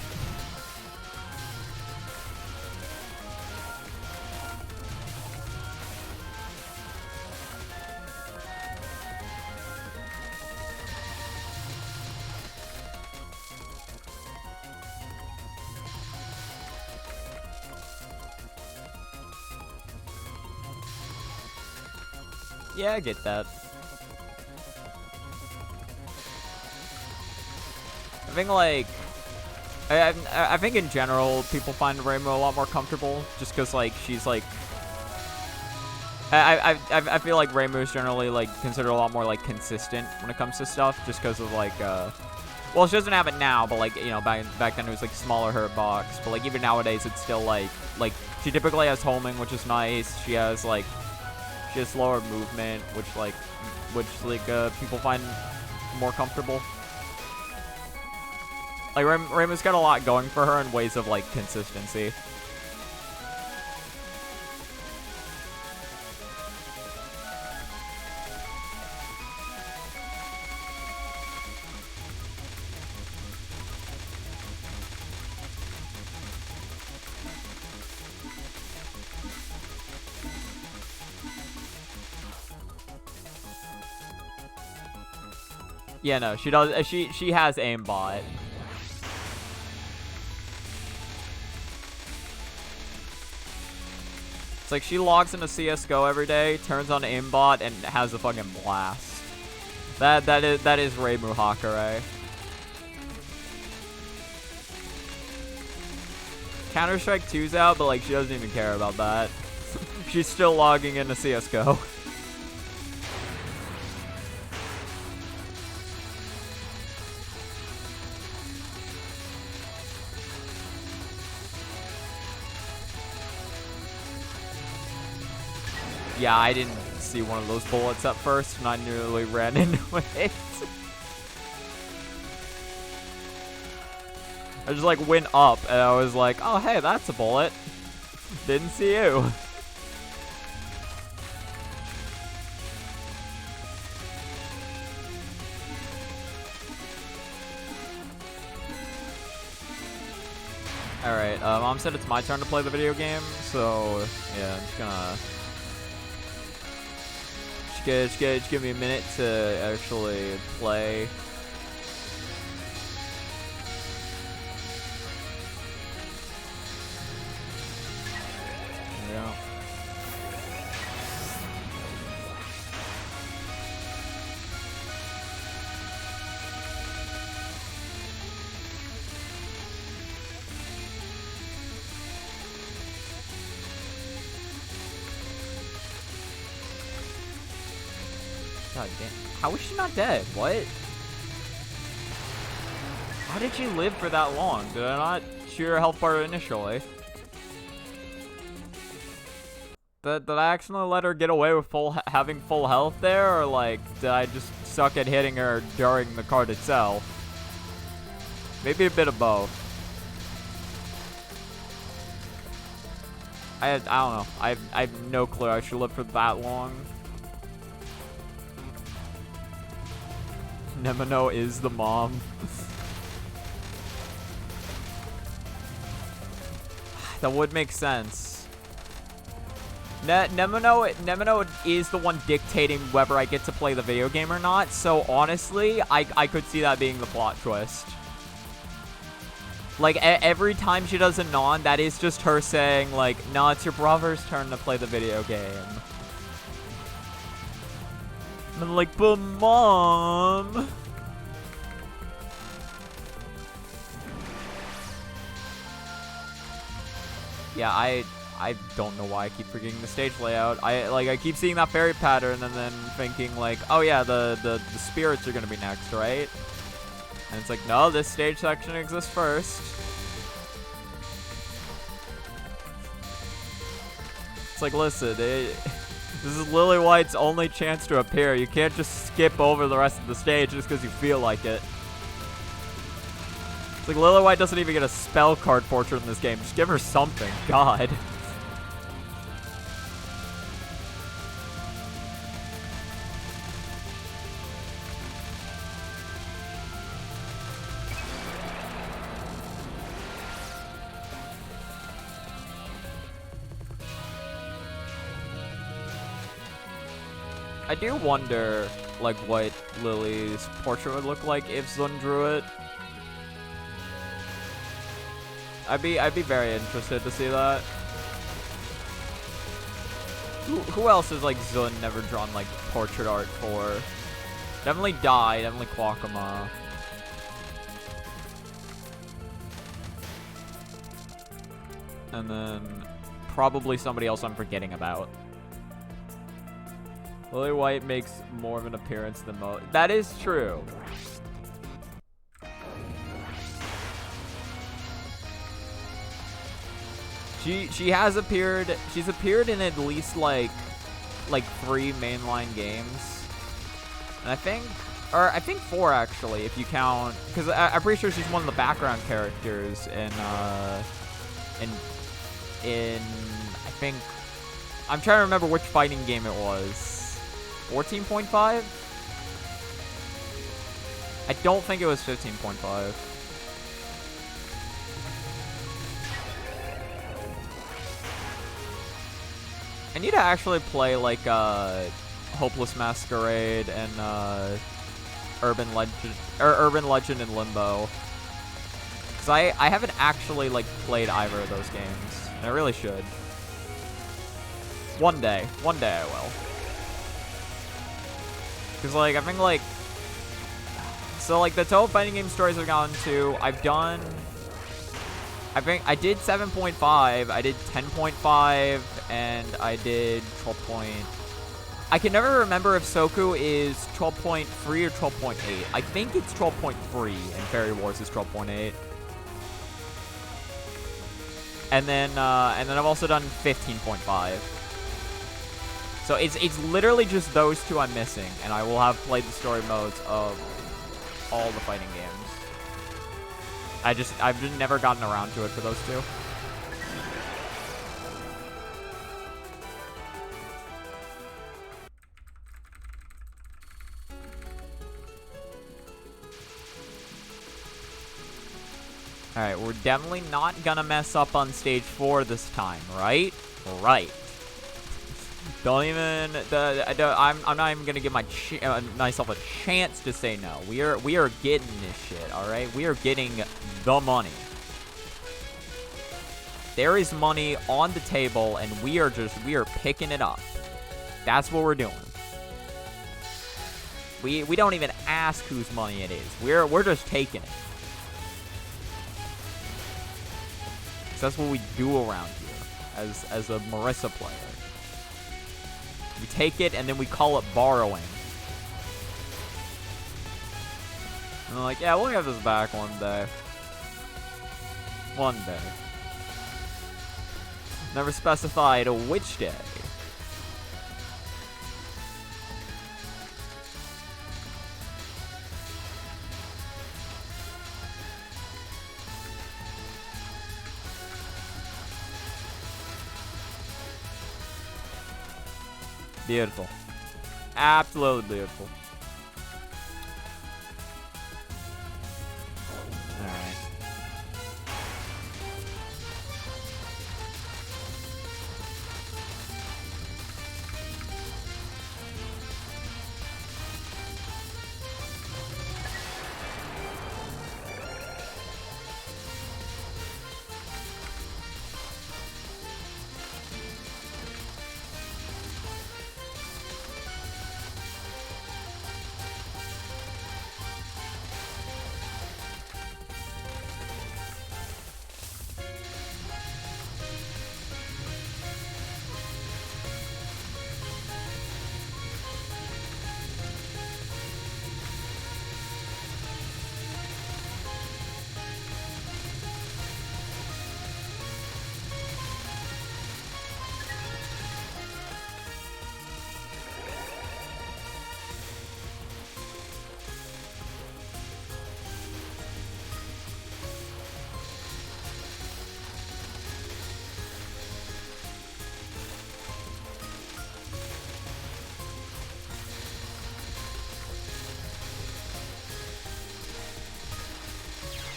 Yeah, I get that. I think, like, I think in general, people find Reimu a lot more comfortable, just because, like, she's, like, I feel like Reimu is generally, like, considered a lot more, like, consistent when it comes to stuff, just because of, like, well, she doesn't have it now, but, like, you know, back then it was, like, smaller her box, but, like, even nowadays, it's still, like, she typically has homing, which is nice. She has, like, she has slower movement, which people find more comfortable. Like, Reimu's got a lot going for her in ways of, like, consistency. Yeah, no, she does. She has aimbot. It's like she logs into CS:GO every day, turns on aimbot, and has a fucking blast. That is Reimu Hakurei. Counter-Strike 2's out, but like she doesn't even care about that. She's still logging into CS:GO. Yeah, I didn't see one of those bullets at first, and I nearly ran into it. I just, like, went up, and I was like, oh, hey, that's a bullet. Didn't see you. Alright, Mom said it's my turn to play the video game, so, yeah, I'm just gonna... Just give me a minute to actually play. Yeah. God damn. How is she not dead? What? How did she live for that long? Did I not shoot her health bar initially? Did I accidentally let her get away with having full health there? Or, like, did I just suck at hitting her during the card itself? Maybe a bit of both. I don't know. I have no clue how she lived for that long. Nemino is the mom. That would make sense. Nemino is the one dictating whether I get to play the video game or not, so honestly, I could see that being the plot twist. Like, every time she does a non, that is just her saying, like, no, it's your brother's turn to play the video game. And I'm like, but Mom... Yeah, I I don't know why I keep forgetting the stage layout. I keep seeing that fairy pattern and then thinking like, oh yeah, the spirits are gonna be next, right? And it's like, no, this stage section exists first. It's like, listen, this is Lily White's only chance to appear. You can't just skip over the rest of the stage just because you feel like it. It's like Lily White doesn't even get a spell card portrait in this game. Just give her something. God. I do wonder, like, what Lily's portrait would look like if Zun drew it. I'd be very interested to see that. Who else has, like, Zun never drawn, like, portrait art for? Definitely Dai, definitely Kwakama. And then probably somebody else I'm forgetting about. Lily White makes more of an appearance than most. That is true. She has appeared. She's appeared in at least like 3 mainline games, and I think 4 actually, if you count, because I'm pretty sure she's one of the background characters in I think, I'm trying to remember which fighting game it was. 14.5? I don't think it was 15.5. I need to actually play like Hopeless Masquerade and Urban Legend and Limbo. Cause I haven't actually like played either of those games. And I really should. One day I will. Cause like I think like, so like the Touhou fighting game stories I've gone to, I think I did 7.5, I did 10.5, and I did 12. I can never remember if Soku is 12.3 or 12.8. I think it's 12.3 and Fairy Wars is 12.8. And then I've also done 15.5. So it's literally just those 2 I'm missing, and I will have played the story modes of all the fighting games. I've just never gotten around to it for those 2. Alright, we're definitely not gonna mess up on stage 4 this time, right? Right. Don't even, I'm not even gonna give myself a chance to say no. We are getting this shit, alright? We are getting the money. There is money on the table, and we are picking it up. That's what we're doing. We don't even ask whose money it is. We're just taking it. 'Cause that's what we do around here as a Marissa player. We take it, and then we call it borrowing. And they're like, yeah, we'll have this back one day. One day. Never specified which day. Beautiful. Absolutely beautiful. Alright.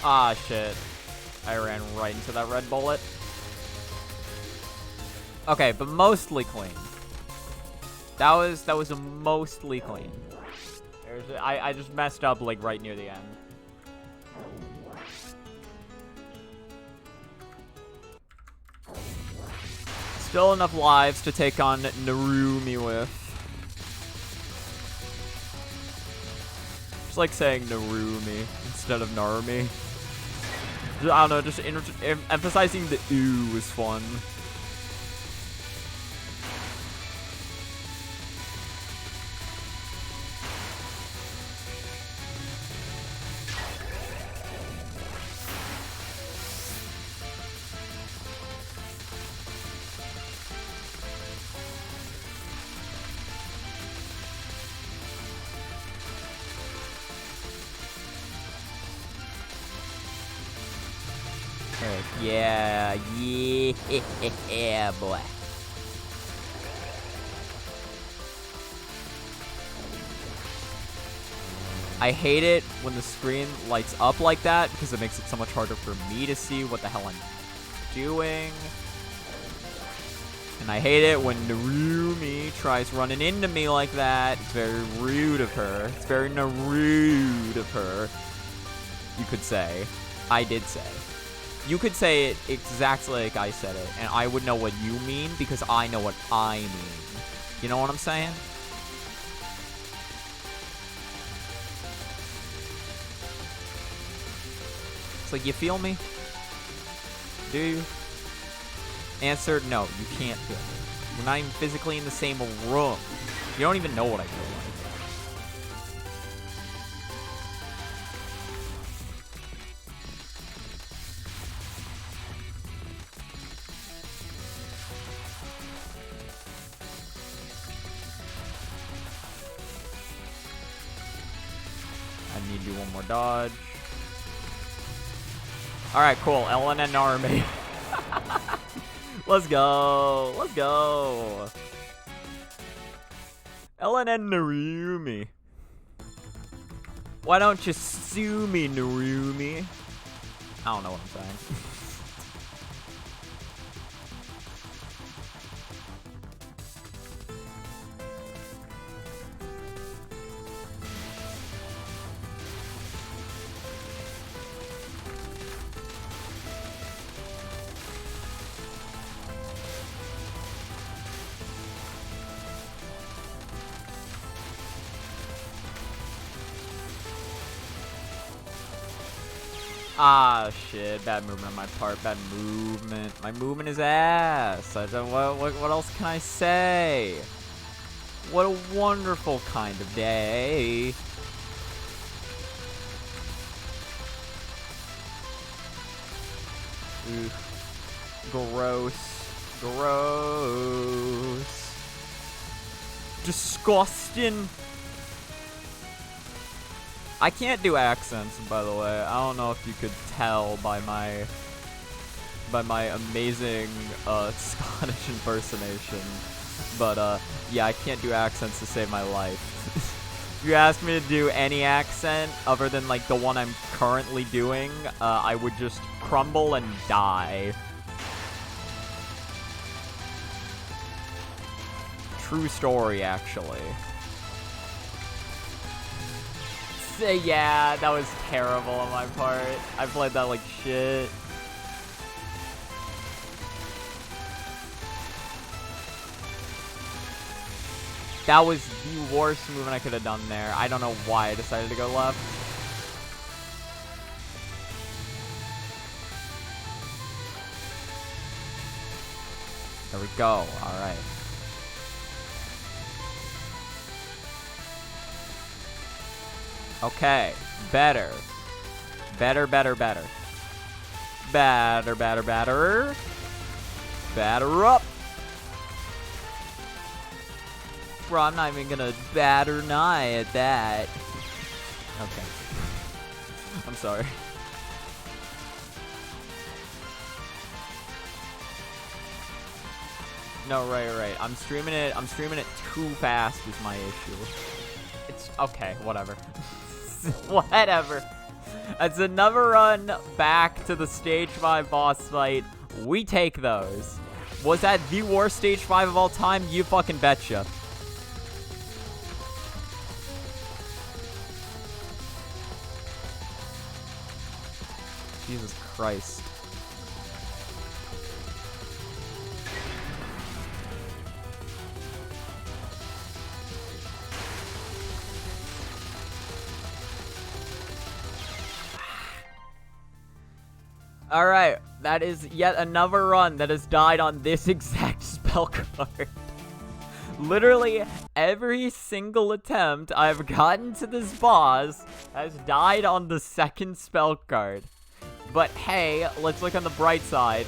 Ah, shit. I ran right into that red bullet. Okay, but mostly clean. That was mostly clean. I just messed up, like, right near the end. Still enough lives to take on Narumi with. Just like saying Narumi instead of Narumi. I don't know, just emphasizing the ooh was fun. Yeah, yeah, boy. I hate it when the screen lights up like that because it makes it so much harder for me to see what the hell I'm doing. And I hate it when Narumi tries running into me like that. It's very rude of her. It's very rude of her. You could say. I did say. You could say it exactly like I said it, and I would know what you mean because I know what I mean. You know what I'm saying? It's like, you feel me? Do you? Answer, no, you can't feel me. We're not even physically in the same room. You don't even know what I feel like. I need to do one more dodge. Alright, cool. LNN army. Let's go. Let's go. LNN Narumi. Why don't you sue me, Narumi? I don't know what I'm saying. Ah, shit. Bad movement on my part. Bad movement. My movement is ass. I don't, what else can I say? What a wonderful kind of day. Ugh. Gross. Gross. Disgusting. I can't do accents, by the way. I don't know if you could tell by my amazing Scottish impersonation, but yeah, I can't do accents to save my life. If you asked me to do any accent other than like the one I'm currently doing, I would just crumble and die. True story, actually. Yeah, that was terrible on my part. I played that like shit. That was the worst movement I could have done there. I don't know why I decided to go left. There we go. All right. Okay, better. Better, better, better. Batter, batter, batter. Batter up. Bro, I'm not even gonna batter an eye at that. Okay. I'm sorry. No, right. I'm streaming it too fast is my issue. It's okay, whatever. Whatever. That's another run back to the Stage 5 boss fight. We take those. Was that the worst Stage 5 of all time? You fucking betcha. Jesus Christ. Alright, that is yet another run that has died on this exact spell card. Literally, every single attempt I've gotten to this boss has died on the second spell card. But hey, let's look on the bright side.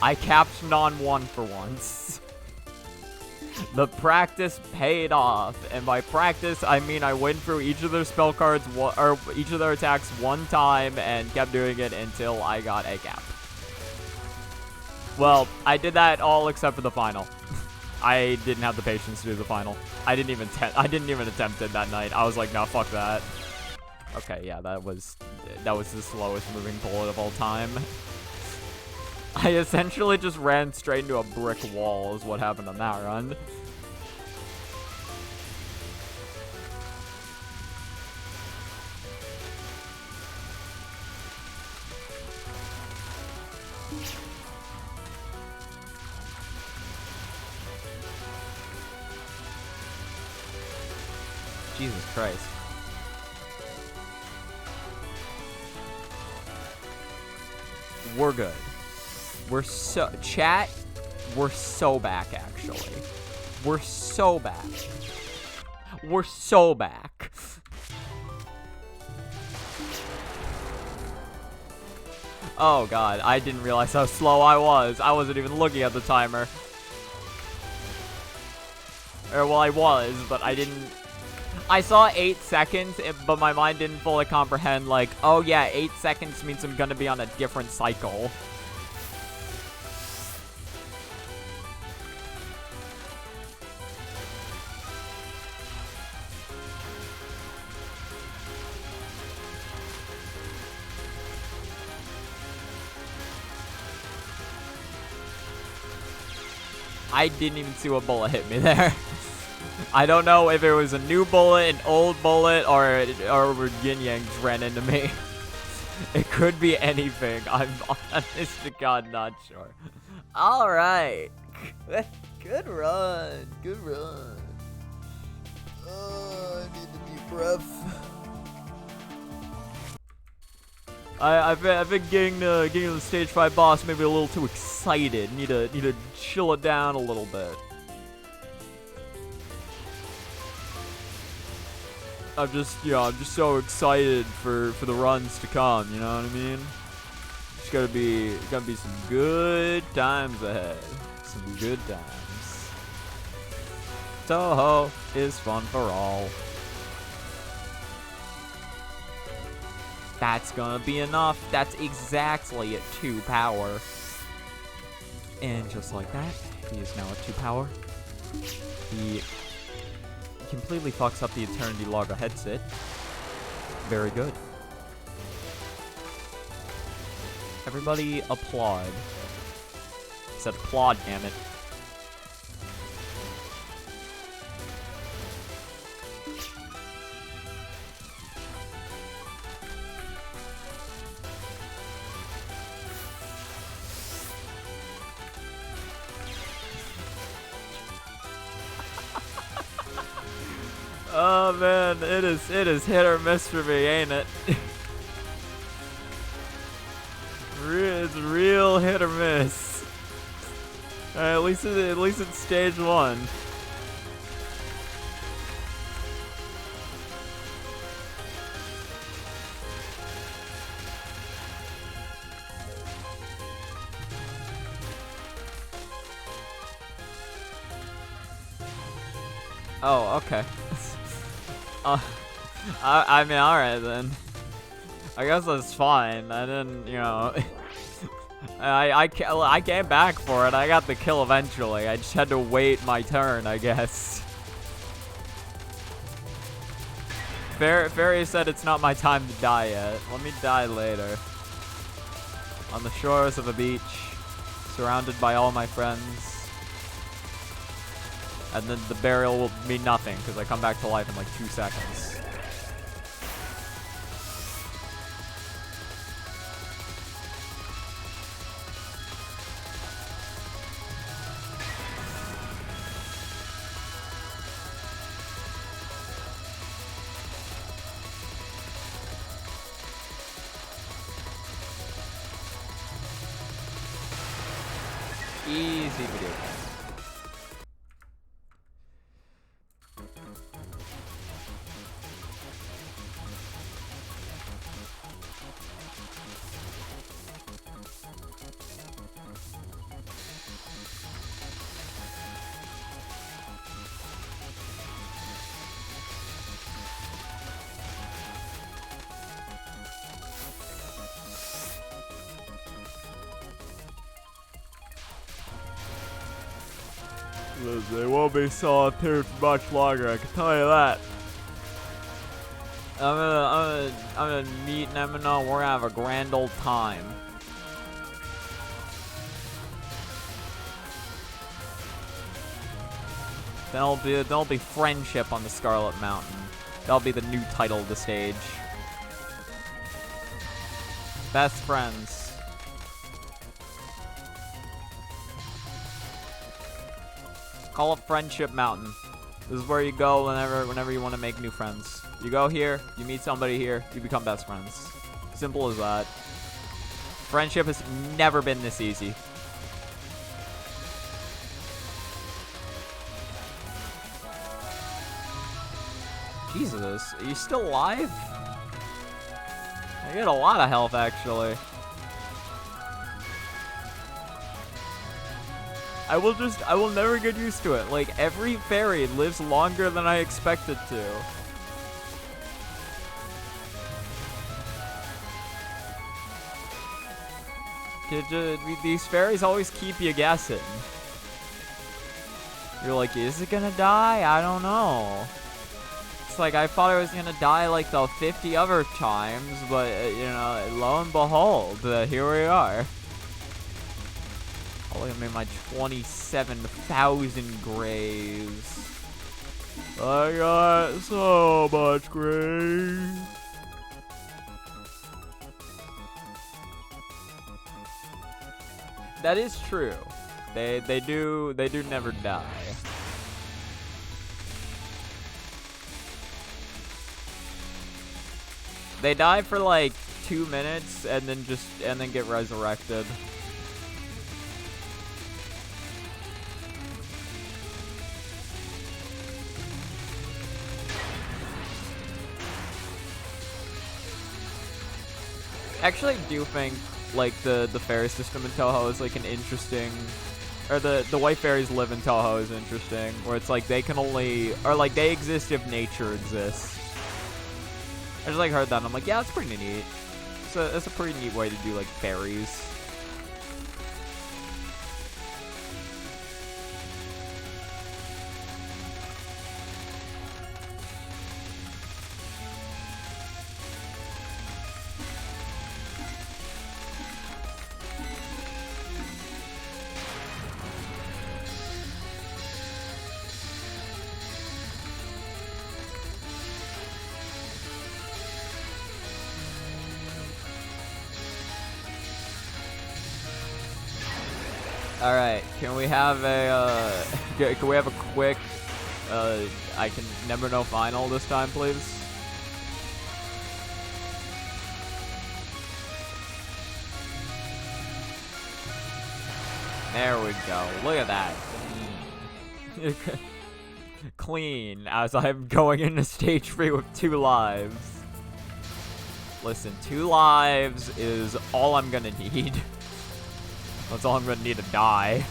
I captioned on one for once. The practice paid off, and by practice, I mean I went through each of their spell cards, or each of their attacks one time, and kept doing it until I got a cap. Well, I did that all except for the final. I didn't have the patience to do the final. I didn't even attempt it that night. I was like, no, fuck that. Okay, yeah, that was the slowest moving bullet of all time. I essentially just ran straight into a brick wall is what happened on that run. Jesus Christ. We're good. We're so... Chat, we're so back, actually. We're so back. We're so back. Oh, God. I didn't realize how slow I was. I wasn't even looking at the timer. Or, well, I was, but I didn't... I saw 8 seconds, but my mind didn't fully comprehend, like, oh, yeah, 8 seconds means I'm gonna be on a different cycle. I didn't even see what bullet hit me there. I don't know if it was a new bullet, an old bullet, or Yin Yang just ran into me. It could be anything. I'm honest to God not sure. Alright. Good run. Good run. Oh, I need a deep breath. I've been getting to the Stage 5 boss maybe a little too excited. Need to chill it down a little bit. I'm just so excited for the runs to come, you know what I mean? It's gonna be some good times ahead. Some good times. Touhou is fun for all. That's gonna be enough. That's exactly at 2 power. And just like that, he is now at 2 power. He completely fucks up the Eternity Log ahead sit. Very good. Everybody applaud. I said applaud, damn it. Oh man, it is hit or miss for me, ain't it? It's real hit or miss. At least it's stage 1. Oh, okay. I mean, alright then. I guess that's fine. I didn't, you know... I came back for it. I got the kill eventually. I just had to wait my turn, I guess. Fairy said it's not my time to die yet. Let me die later. On the shores of a beach, surrounded by all my friends. And then the burial will mean nothing, because I come back to life in like 2 seconds. Easy video game. They won't be solitude for much longer, I can tell you that. I'm gonna meet Nemino, we're gonna have a grand old time. Then there'll be friendship on the Scarlet Mountain. That'll be the new title of the stage. Best friends. Call it Friendship Mountain. This is where you go whenever you want to make new friends. You go here, you meet somebody here, you become best friends. Simple as that. Friendship has never been this easy. Jesus, are you still alive? I get a lot of health, actually. I will never get used to it. Like, every fairy lives longer than I expected to. These fairies always keep you guessing. You're like, is it gonna die? I don't know. It's like, I thought I was gonna die like the 50 other times, but, you know, lo and behold, here we are. Oh, look at me, my 27,000 graves. I got so much graves. That is true. They do never die. They die for like 2 minutes and then get resurrected. Actually, I do think like the fairy system in Touhou is like an interesting, or the white fairies live in Touhou is interesting, where it's like they can only, or like they exist if nature exists. I just like heard that and I'm like, yeah, that's pretty neat. So that's a pretty neat way to do like fairies. All right, can we have a quick I can never know final this time, please? There we go. Look at that. Clean, as I'm going into stage 3 with 2 lives. Listen, 2 lives is all I'm gonna need. That's all I'm gonna need to die.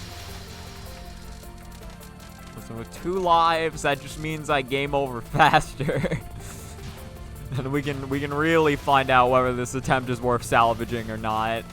Listen, with 2 lives, that just means I game over faster. And we can really find out whether this attempt is worth salvaging or not.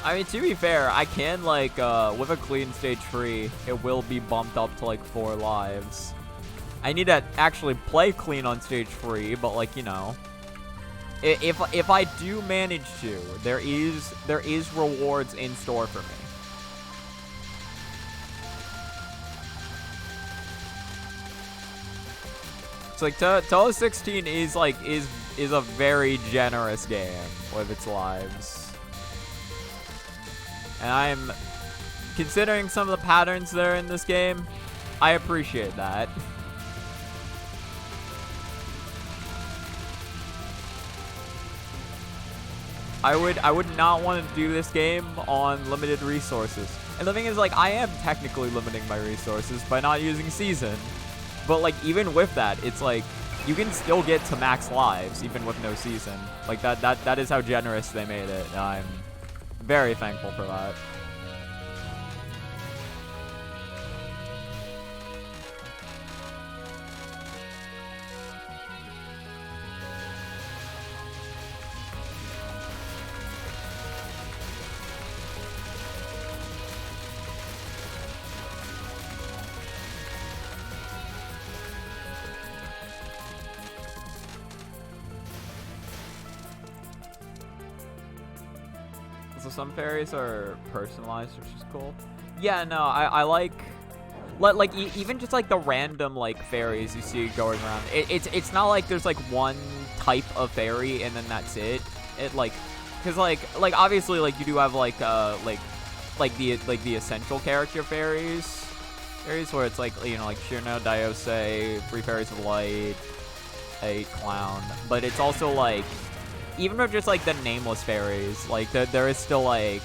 I mean, to be fair, I can, like, with a clean stage 3, it will be bumped up to, like, 4 lives. I need to actually play clean on stage 3, but, like, you know. If I do manage to, there is rewards in store for me. It's like Touhou 16 is like is a very generous game with its lives. And I'm considering some of the patterns that are in this game, I appreciate that. I would not want to do this game on limited resources. And the thing is, like, I am technically limiting my resources by not using season. But, like, even with that, it's like, you can still get to max lives, even with no season. Like, that is how generous they made it. And I'm very thankful for that. So some fairies are personalized, which is cool. Yeah, no, I like even just like the random like fairies you see going around. It's not like there's like one type of fairy and then that's it. It like, cause like obviously like you do have like the essential character fairies where it's like, you know, like Shirno, Diose, 3 Fairies of Light, a clown, but it's also like, even with just like the nameless fairies, like there is still like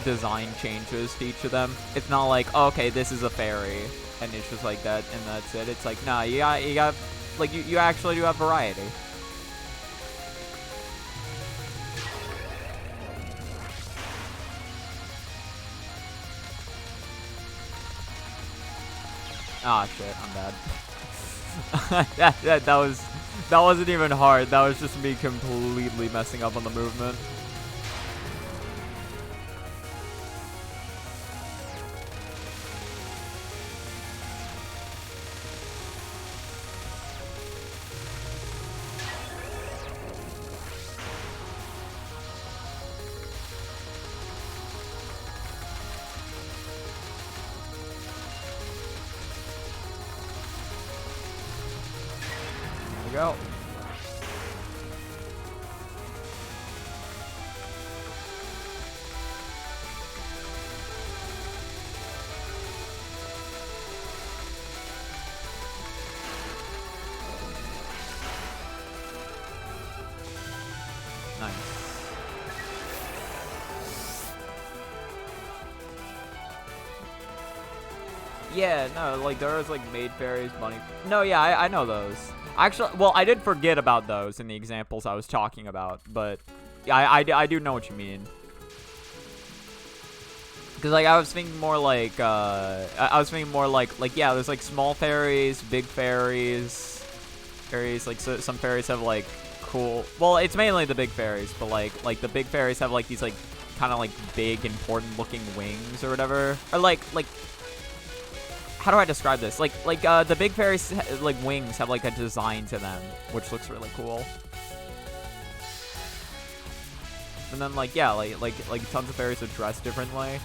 design changes to each of them. It's not like, oh, okay, this is a fairy and it's just like that and that's it. It's like, nah, you got like you actually do have variety. Ah, shit, I'm bad. That wasn't even hard. That was just me completely messing up on the movement. Go. Nice. Yeah, no, like there was like maid fairies, bunny. No, yeah, I know those. Actually, well, I did forget about those in the examples I was talking about, but I do know what you mean. Because, like, I was thinking more like, yeah, there's, like, small fairies, big fairies, like, so some fairies have, like, cool, well, it's mainly the big fairies, but, like, the big fairies have, like, these, like, kind of, like, big, important-looking wings or whatever. Or, like, how do I describe this? Like the big fairies, like, wings have, like, a design to them, which looks really cool. And then, like, yeah, like tons of fairies are dressed differently.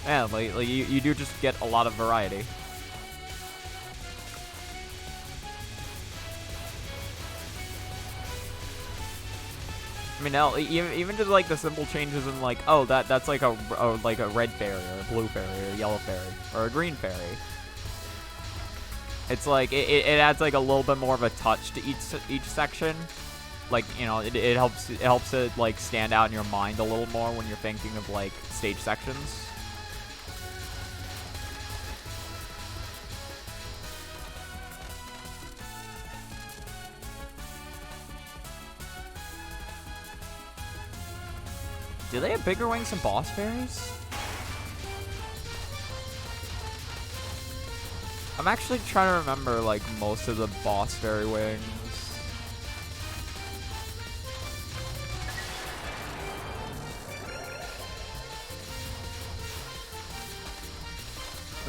Yeah, like you do just get a lot of variety. I mean, hell, even just like the simple changes in like, oh, that's like a red fairy or a blue fairy or a yellow fairy or a green fairy. It's like it adds like a little bit more of a touch to each section. Like, you know, it helps it like stand out in your mind a little more when you're thinking of like stage sections. Do they have bigger wings than boss fairies? I'm actually trying to remember, like, most of the boss fairy wings.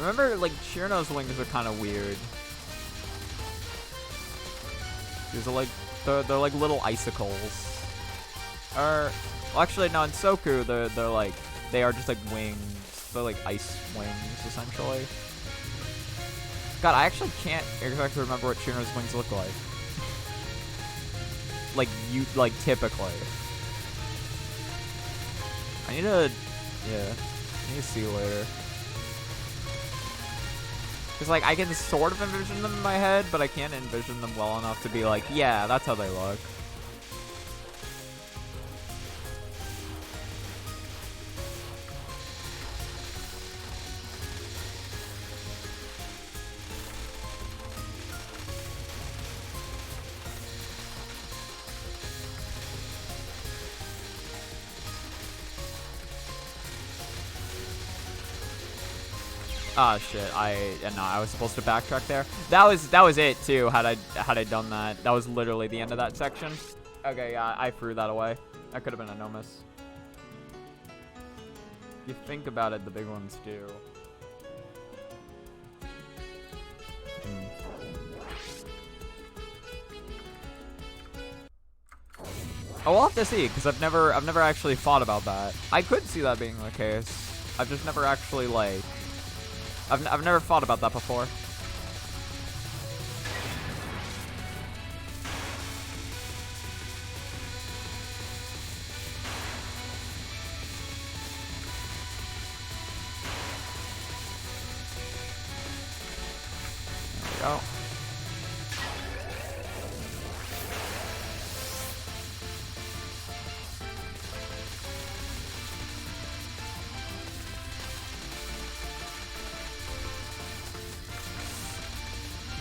remember, like, Shirno's wings are kind of weird. These are like, they're like little icicles. Or, well, actually, no, in Soku, they're like, they are just like wings. They're like ice wings, essentially. God, I actually can't exactly remember what Shirno's wings look like. Like, typically. I need to, yeah, I need to see later. Because, like, I can sort of envision them in my head, but I can't envision them well enough to be like, yeah, that's how they look. Ah, shit, no, I was supposed to backtrack there. That was it too, had I done that. That was literally the end of that section. Okay, yeah, I threw that away. That could have been a no miss. If you think about it, the big ones do. Oh, we'll have to see, because I've never actually thought about that. I could see that being the case. I've just never actually, like, I've never thought about that before. There we go.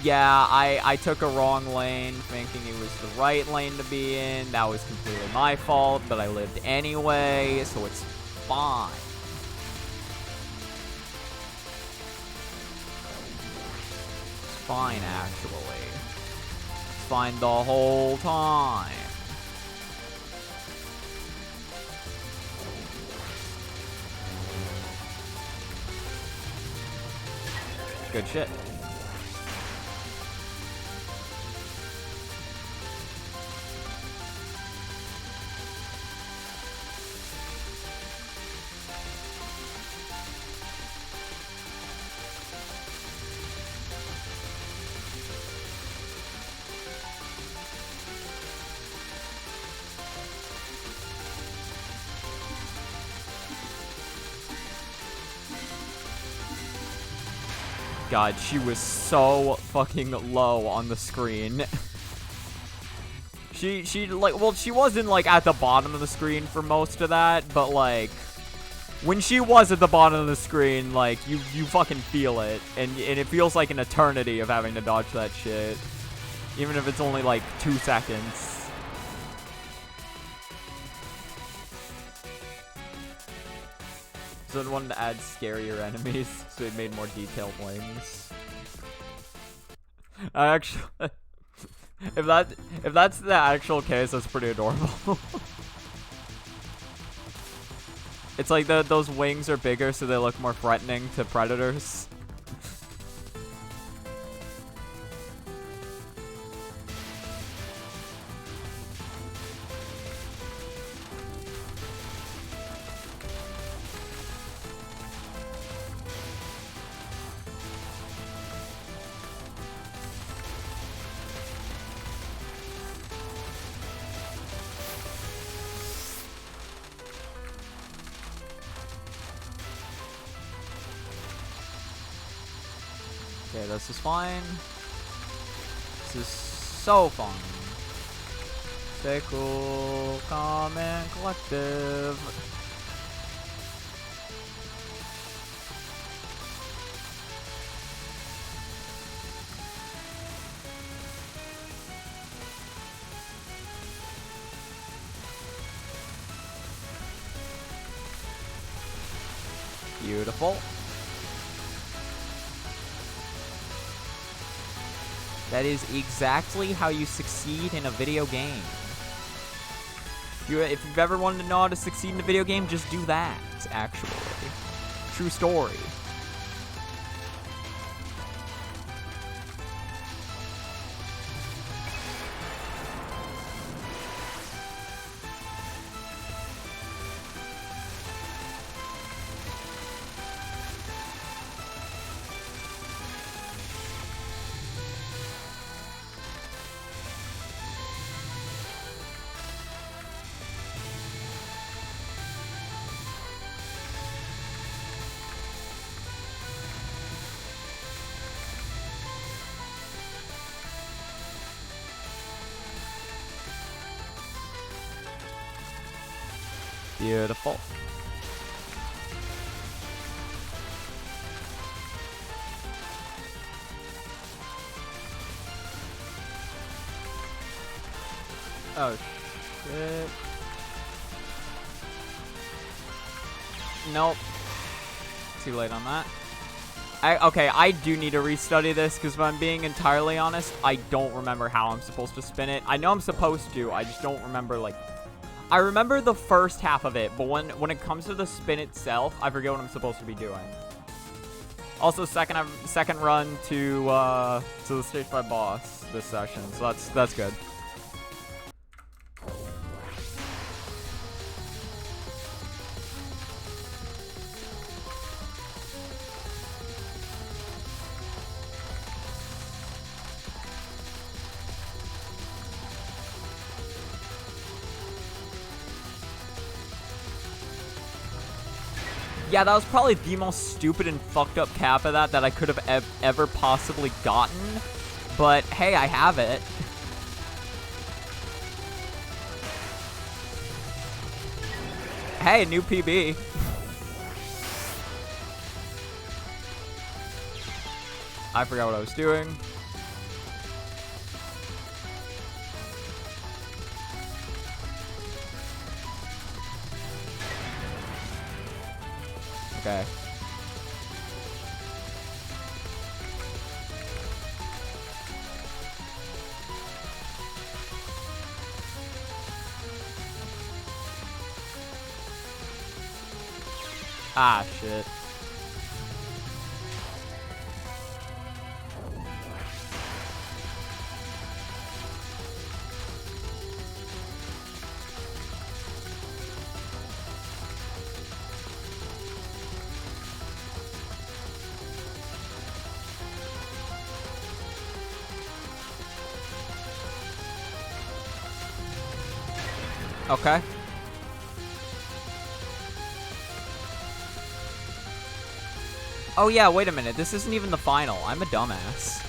Yeah, I took a wrong lane, thinking it was the right lane to be in. That was completely my fault, but I lived anyway, so it's fine. It's fine, actually. It's fine the whole time. Good shit. God, she was so fucking low on the screen. she like, well, she wasn't like at the bottom of the screen for most of that, but like when she was at the bottom of the screen, like you fucking feel it, and it feels like an eternity of having to dodge that shit, even if it's only like 2 seconds. So I wanted to add scarier enemies, so it made more detailed wings. I actually, if that's the actual case, that's pretty adorable. It's like those wings are bigger, so they look more threatening to predators. Okay, this is fine. This is so fun. Stay cool, calm, and collective. Beautiful. That is exactly how you succeed in a video game. If you've ever wanted to know how to succeed in a video game, just do that, actually. True story. Beautiful. Oh, shit. Nope. Too late on that. Okay, I do need to restudy this, because if I'm being entirely honest, I don't remember how I'm supposed to spin it. I know I'm supposed to, I just don't remember, like... I remember the first half of it, but when it comes to the spin itself, I forget what I'm supposed to be doing. Also, second run to the stage 5 boss this session, so that's good. Yeah, that was probably the most stupid and fucked up cap of that I could have ever possibly gotten. But, hey, I have it. Hey, new PB. I forgot what I was doing. Okay. Ah, shit. Okay. Oh yeah, wait a minute. This isn't even the final. I'm a dumbass.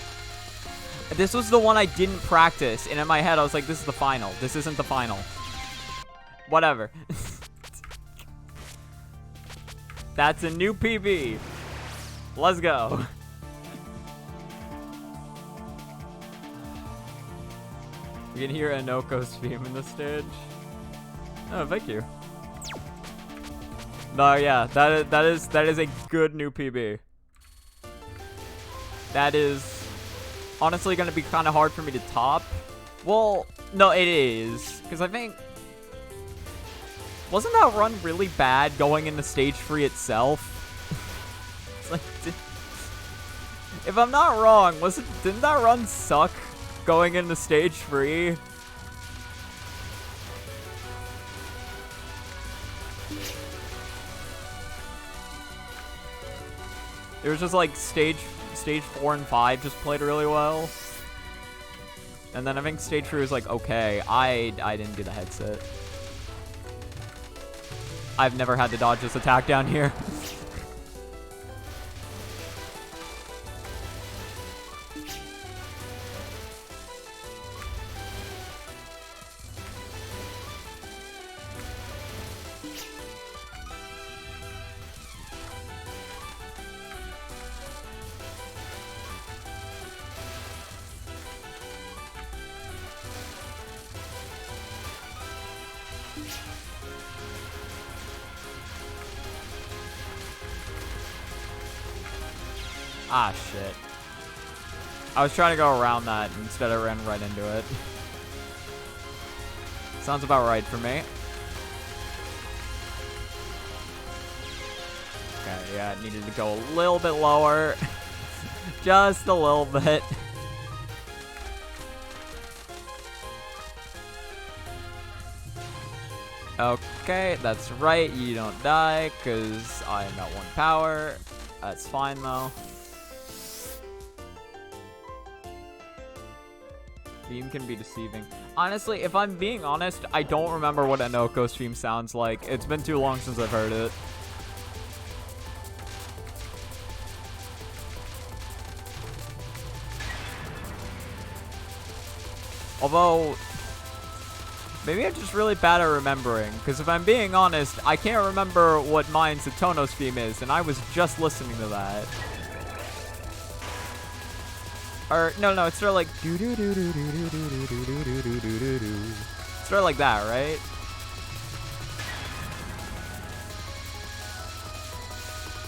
This was the one I didn't practice, and in my head I was like, this is the final. This isn't the final. Whatever. That's a new PB. Let's go. You can hear Anoko's theme in the stage. Oh, thank you. No, yeah, that is a good new PB. That is honestly gonna be kind of hard for me to top. Well, no, it is, because I think wasn't that run really bad going into stage 3 itself? It's like, if I'm not wrong, didn't that run suck going into stage 3? It was just like stage 4 and 5 just played really well. And then I think stage 3 was like, okay, I didn't do the headset. I've never had to dodge this attack down here. Ah, shit. I was trying to go around that, and instead I ran right into it. Sounds about right for me. Okay, yeah, it needed to go a little bit lower. Just a little bit. Okay, that's right. You don't die, because I am at 1 power. That's fine, though. Theme can be deceiving. Honestly, if I'm being honest, I don't remember what Anoko's theme sounds like. It's been too long since I've heard it. Although, Maybe I'm just really bad at remembering, because if I'm being honest, I can't remember what Mai and Satono's theme is, and I was just listening to that. Or, no, it's sort of like do do do do do do do do do do do do do. Sort of like that, right?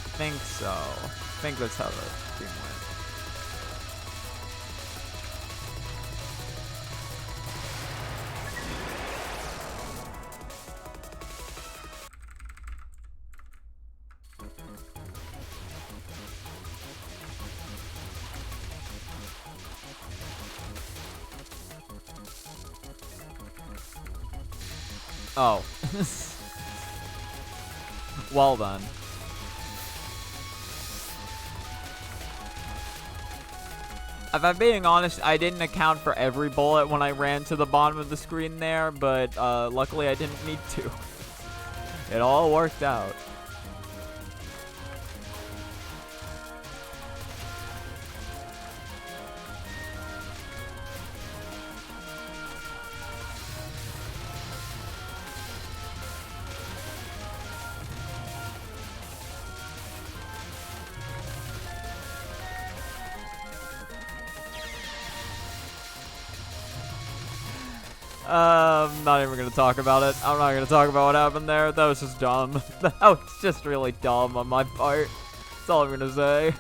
I think so. I think that's how the theme went. Oh. Well done. If I'm being honest, I didn't account for every bullet when I ran to the bottom of the screen there, but luckily I didn't need to. It all worked out. I'm not even gonna talk about it. I'm not gonna talk about what happened there. That was just dumb. That was just really dumb on my part. That's all I'm gonna say.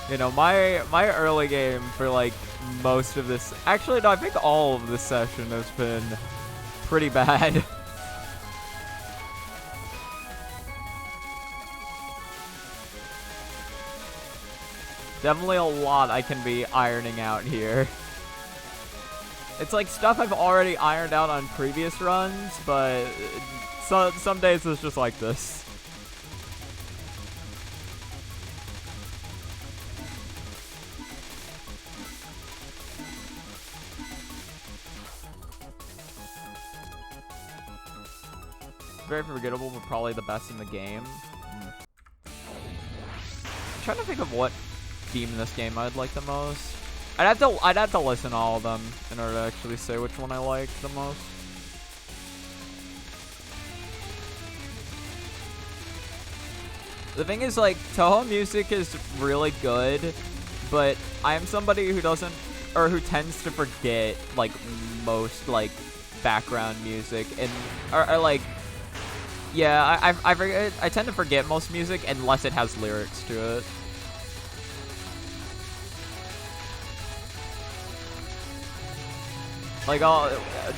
You know, my early game for like most of this, actually no, I think all of this session has been pretty bad. Definitely a lot I can be ironing out here. It's like stuff I've already ironed out on previous runs, but some days it's just like this. Very forgettable, but probably the best in the game. I'm trying to think of what theme in this game I'd like the most. I'd have to listen to all of them in order to actually say which one I like the most. The thing is, like, Touhou music is really good, but I am somebody who doesn't, or who tends to forget, like, most, like, background music, and, or like, yeah, I forget, I tend to forget most music unless it has lyrics to it. Like,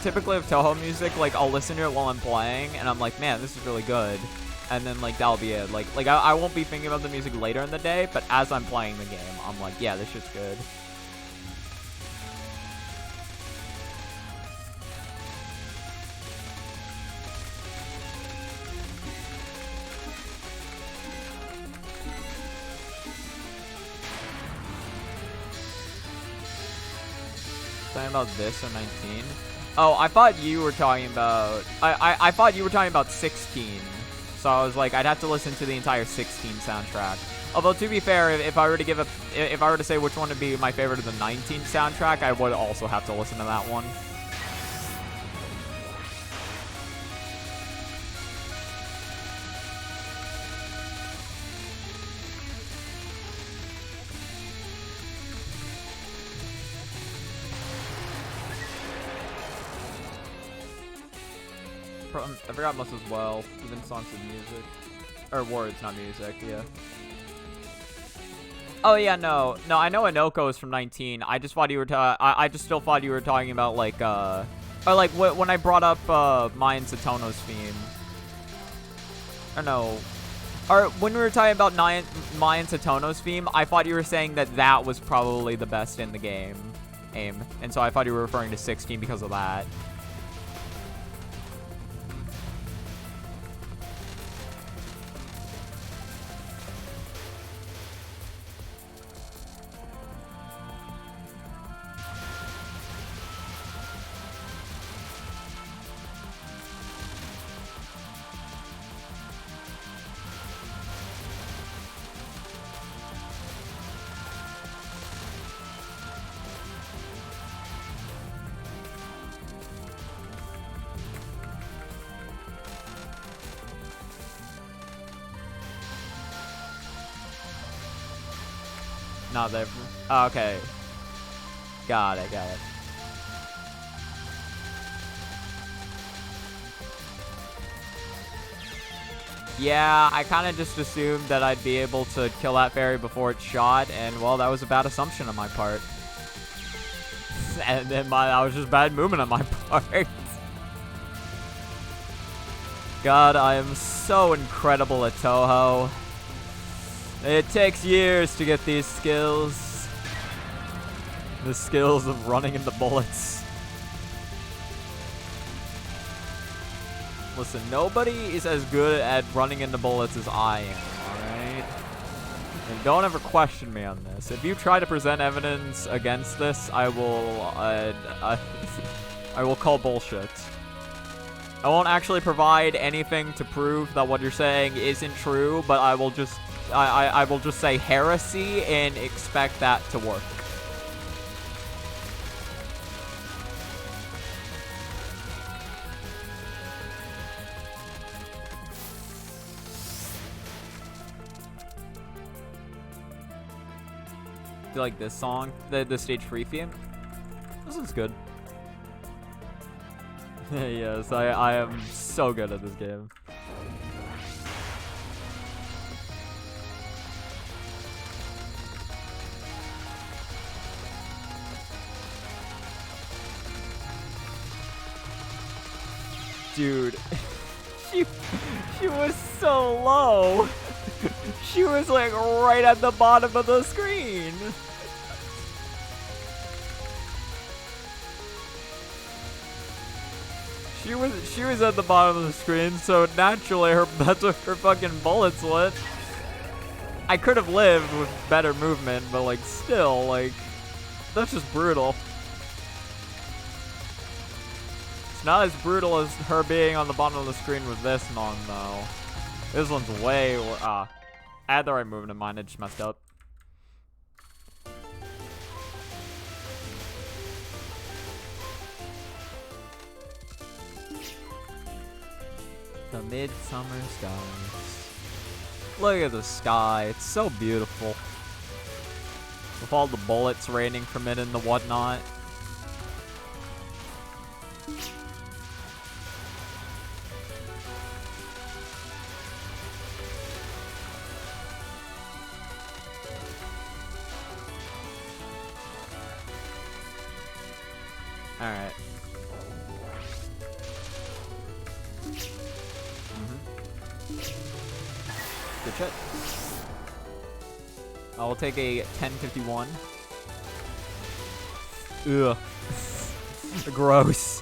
typically with Touhou music, like, I'll listen to it while I'm playing, and I'm like, man, this is really good. And then, like, that'll be it. Like I won't be thinking about the music later in the day, but as I'm playing the game, I'm like, yeah, this shit's good. Talking about this or 19? Oh, I thought you were talking about... I thought you were talking about 16. So I was like, I'd have to listen to the entire 16 soundtrack. Although, to be fair, if I were to give if I were to say which one would be my favorite of the 19 soundtrack, I would also have to listen to that one. I forgot most as well, even songs with music. Or words, not music, yeah. Oh yeah, no, I know Inoko is from 19. I just thought you were I just still thought you were talking about like or like when I brought up Mai and Satono's theme. Or no. Or when we were talking about Mai and Satono's theme, I thought you were saying that that was probably the best in the game. And so I thought you were referring to 16 because of that. Not there. Oh, okay. Got it. Yeah, I kind of just assumed that I'd be able to kill that fairy before it shot, and well, that was a bad assumption on my part. And then that was just bad movement on my part. God, I am so incredible at Touhou. It takes years to get these skills. The skills of running into bullets. Listen, nobody is as good at running into bullets as I am, alright? And don't ever question me on this. If you try to present evidence against this, I will call bullshit. I won't actually provide anything to prove that what you're saying isn't true, but I will just say heresy and expect that to work. Do you like this song? The stage 3 theme? This is good. Yes, I am so good at this game. Dude, she was so low. She was like right at the bottom of the screen. She was at the bottom of the screen, so naturally that's what her fucking bullets lit. I could have lived with better movement, but like still, like that's just brutal. It's not as brutal as her being on the bottom of the screen with this one, though. This one's way... I had the right movement in mind, it just messed up. The midsummer skies. Look at the sky, it's so beautiful. With all the bullets raining from it and the whatnot. Alright. Good shit. I will take a 1051. Ugh. Gross.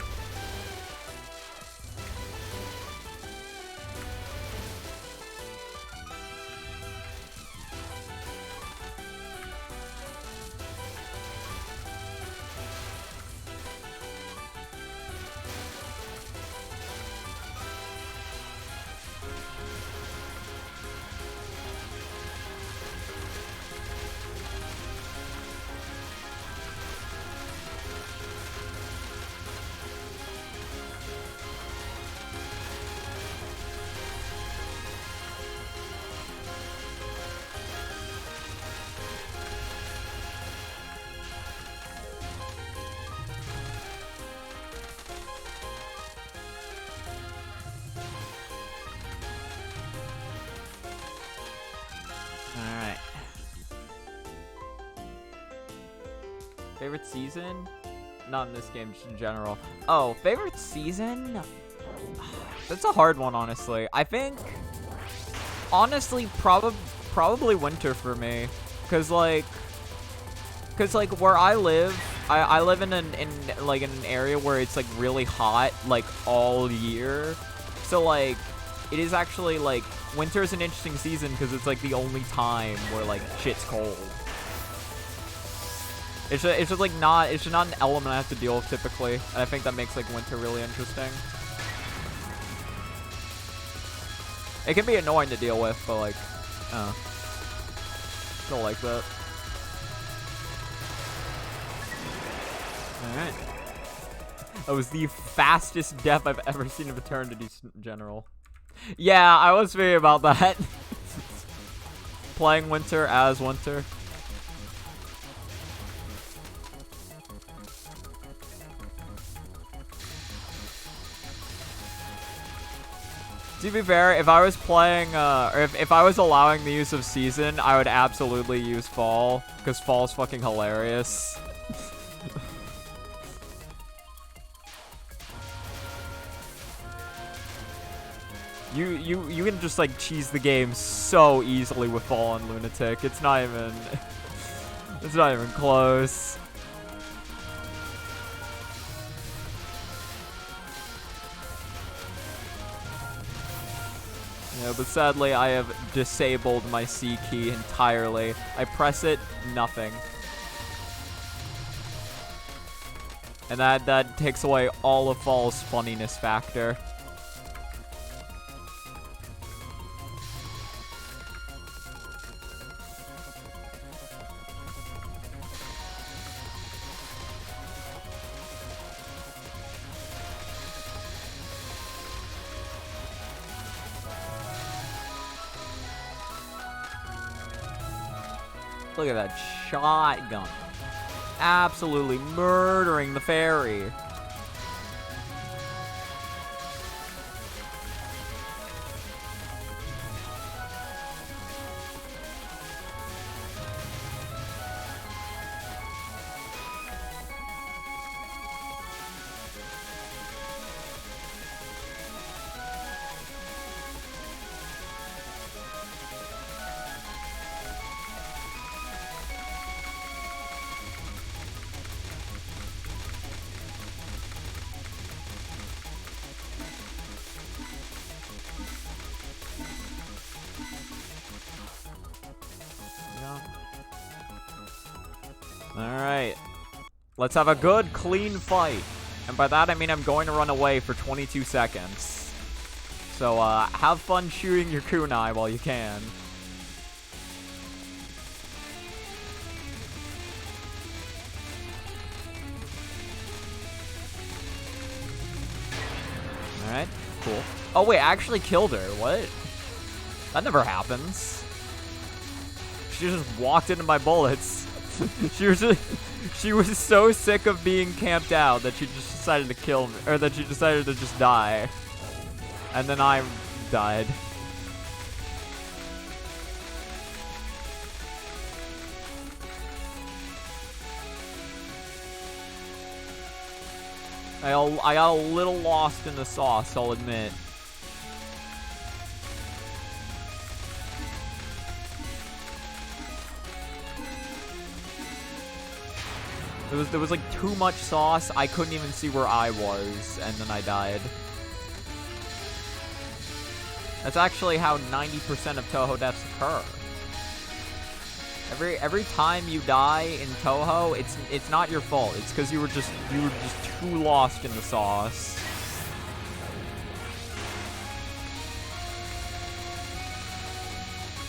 Alright. Favorite season? Not in this game, just in general. Oh, favorite season? That's a hard one, honestly. I think, honestly, probably winter for me. Cause like where I live, I live in an area where it's like really hot like all year. So like it is actually like winter is an interesting season because it's like the only time where like shit's cold. It's just like not an element I have to deal with typically, and I think that makes like winter really interesting. It can be annoying to deal with, but like, still like that. Alright. That was the fastest death I've ever seen of Eternity's General. Yeah, I was thinking about that. Playing winter as winter. To be fair, if I was playing, or if I was allowing the use of Season, I would absolutely use Fall, because Fall's fucking hilarious. You can just, like, cheese the game so easily with Fall on Lunatic. It's not even... It's not even close. Yeah, but sadly, I have disabled my C key entirely. I press it, nothing. And that takes away all of Fall's funniness factor. Look at that shotgun. Absolutely murdering the fairy. Alright. Let's have a good, clean fight. And by that, I mean I'm going to run away for 22 seconds. So, have fun shooting your kunai while you can. Alright, cool. Oh, wait, I actually killed her. What? That never happens. She just walked into my bullets. She was so sick of being camped out that she just decided to kill me, or that she decided to just die. And then I died. I got a little lost in the sauce, I'll admit. There was like too much sauce. I couldn't even see where I was, and then I died. That's actually how 90% of Touhou deaths occur. Every time you die in Touhou, it's not your fault. It's because you were just too lost in the sauce.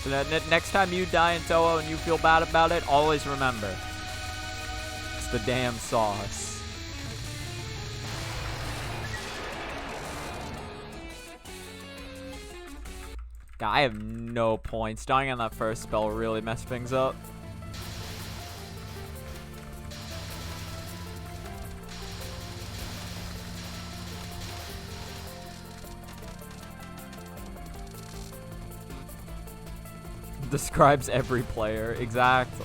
So that next time you die in Touhou and you feel bad about it, always remember. The damn sauce. God, I have no points. Dying on that first spell really messed things up. Describes every player. Exactly.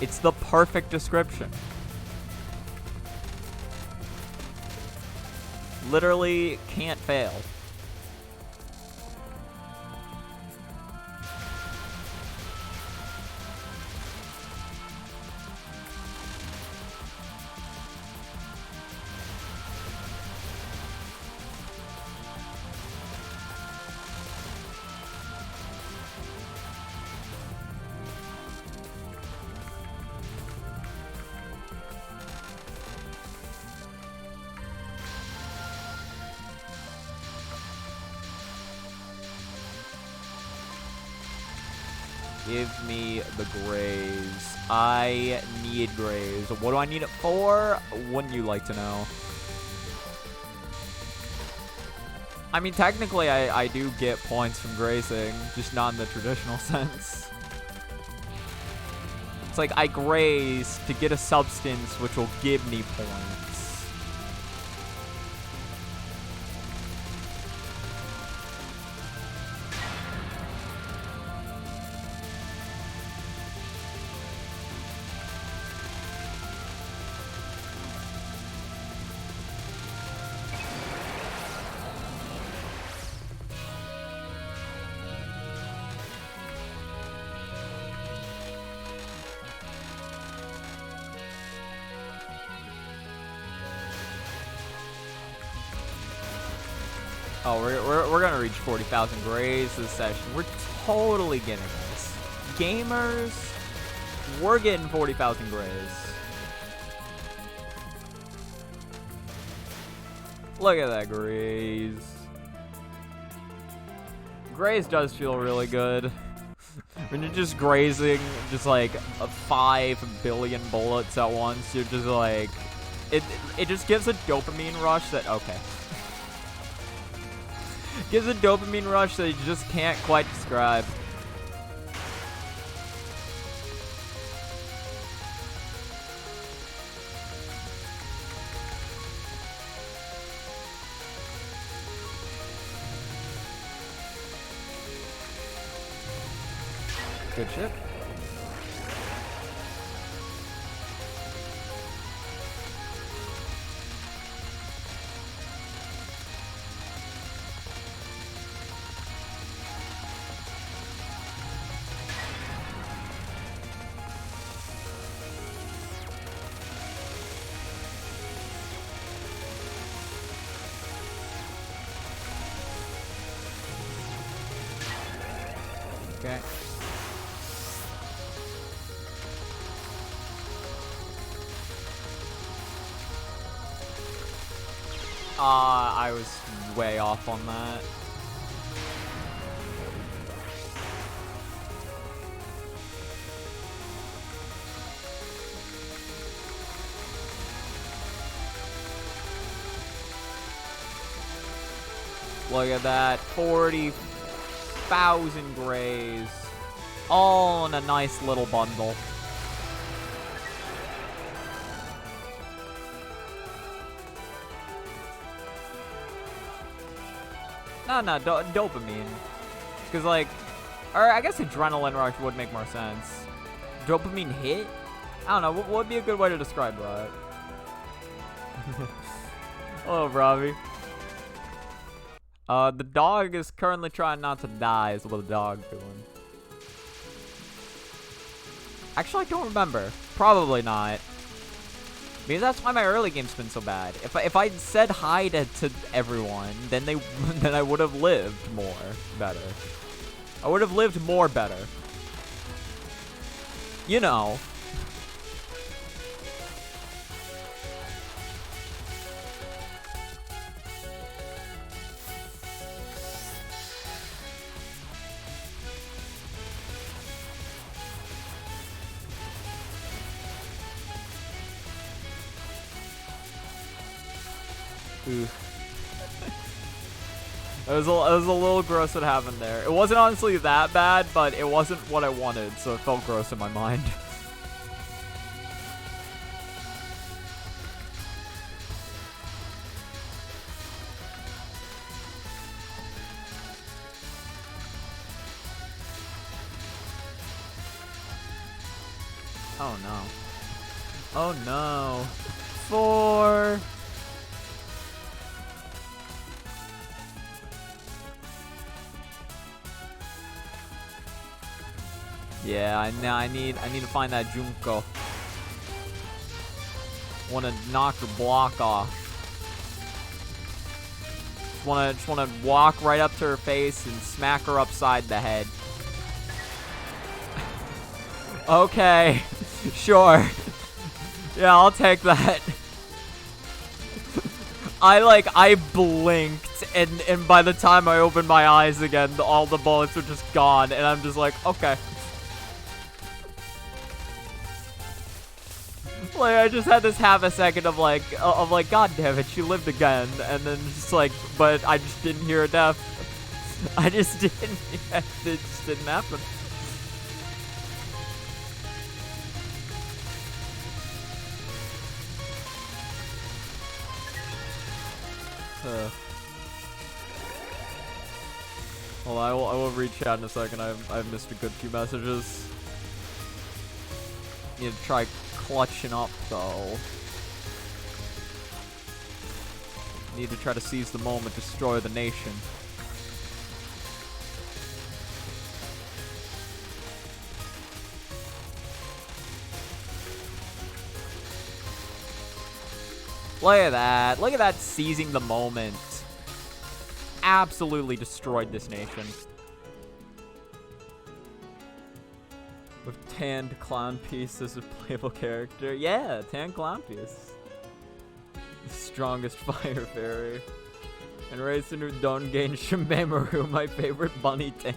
It's the perfect description. Literally can't fail. Give me the grays. I need grays. What do I need it for? Wouldn't you like to know? I mean, technically, I do get points from grazing, just not in the traditional sense. It's like I graze to get a substance which will give me points. Oh, we're gonna reach 40,000 grays this session. We're totally getting this. Gamers, we're getting 40,000 grays. Look at that grays. Grays does feel really good. When you're just grazing just like 5 billion bullets at once, you're just like, it just gives a dopamine rush that, okay. Gives a dopamine rush that you just can't quite describe. Good shit. Okay. I was way off on that. Look at that, 40,000 grays, all in a nice little bundle. No, dopamine. Because, like, or I guess adrenaline rush would make more sense. Dopamine hit? I don't know, what would be a good way to describe that? Hello, Robbie. The dog is currently trying not to die, is what the dog's doing. Actually, I don't remember. Probably not. Because that's why my early game's been so bad. If I said hi to everyone, then then I would have lived more better. I would have lived more better. You know. It was a little gross what happened there. It wasn't honestly that bad, but it wasn't what I wanted, so it felt gross in my mind. Oh no. Oh no. 4. Yeah, I need to find that Junko. Wanna knock her block off. Just wanna walk right up to her face and smack her upside the head. Okay, sure. Yeah, I'll take that. I blinked, and by the time I opened my eyes again, all the bullets were just gone, and I'm just like, okay. Like, I just had this half a second of like, God damn it, she lived again, and then just like, but I just didn't hear her death. I just didn't, it just didn't happen. Well, I will reach out in a second. I've missed a good few messages. Need to try clutching up though. Need to try to seize the moment, destroy the nation. Look at that. Look at that seizing the moment. absolutely destroyed this nation. With tanned clown piece as a playable character. Yeah, tanned clown piece. The strongest fire fairy. And Raisin who don't gain Shimemaru, my favorite bunny tank.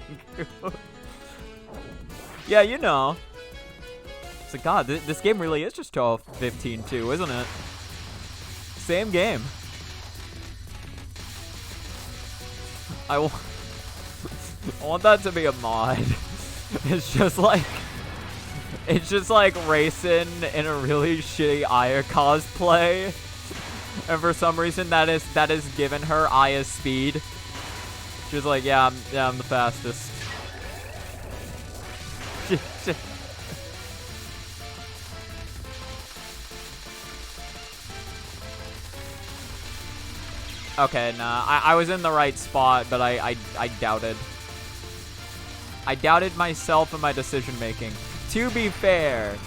Yeah, you know. It's like, God, this game really is just 12-15 too, isn't it? Same game. I want that to be a mod. It's just like Raisin in a really shitty Aya cosplay. And for some reason that is given her Aya's speed. She's like, yeah, I'm the fastest. Okay, nah, I was in the right spot, but I doubted. I doubted myself and my decision making. To be fair,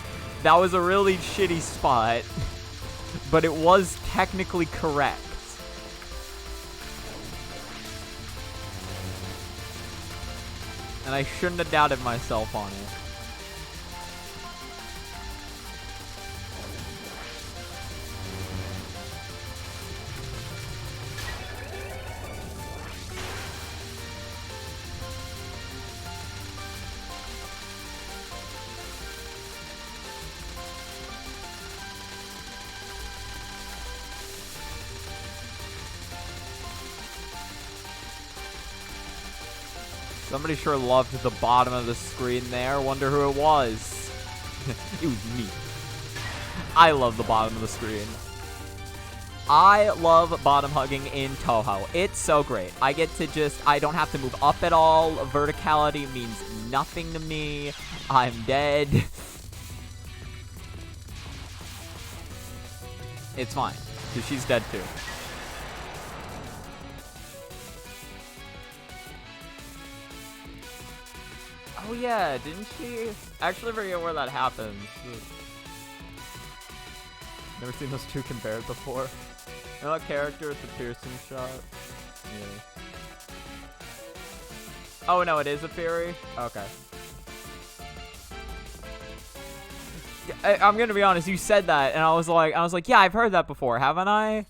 that was a really shitty spot, but it was technically correct. And I shouldn't have doubted myself on it. Somebody sure loved the bottom of the screen there. Wonder who it was. It was me. I love the bottom of the screen. I love bottom hugging in Touhou. It's so great. I get to I don't have to move up at all. Verticality means nothing to me. I'm dead. It's fine, because she's dead too. Oh yeah, didn't she? Actually forget where that happens. Never seen those two compared before. You know that character with the piercing shot? Yeah. Oh no, it is a Fury? Okay. I'm gonna be honest, you said that and I was like, yeah, I've heard that before, haven't I?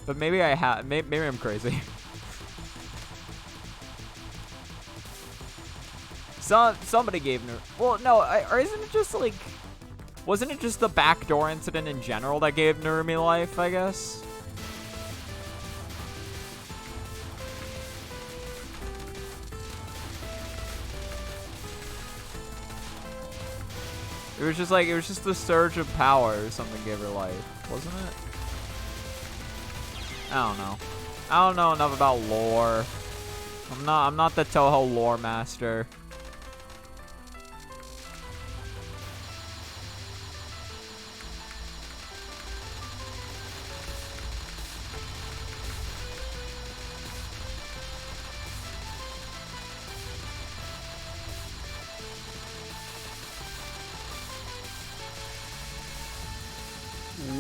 But maybe I have, maybe I'm crazy. Somebody gave her, well, no, or isn't it just like, wasn't it just the backdoor incident in general that gave Narumi life, I guess? It was just the surge of power or something gave her life, wasn't it? I don't know. I don't know enough about lore. I'm not the Touhou lore master.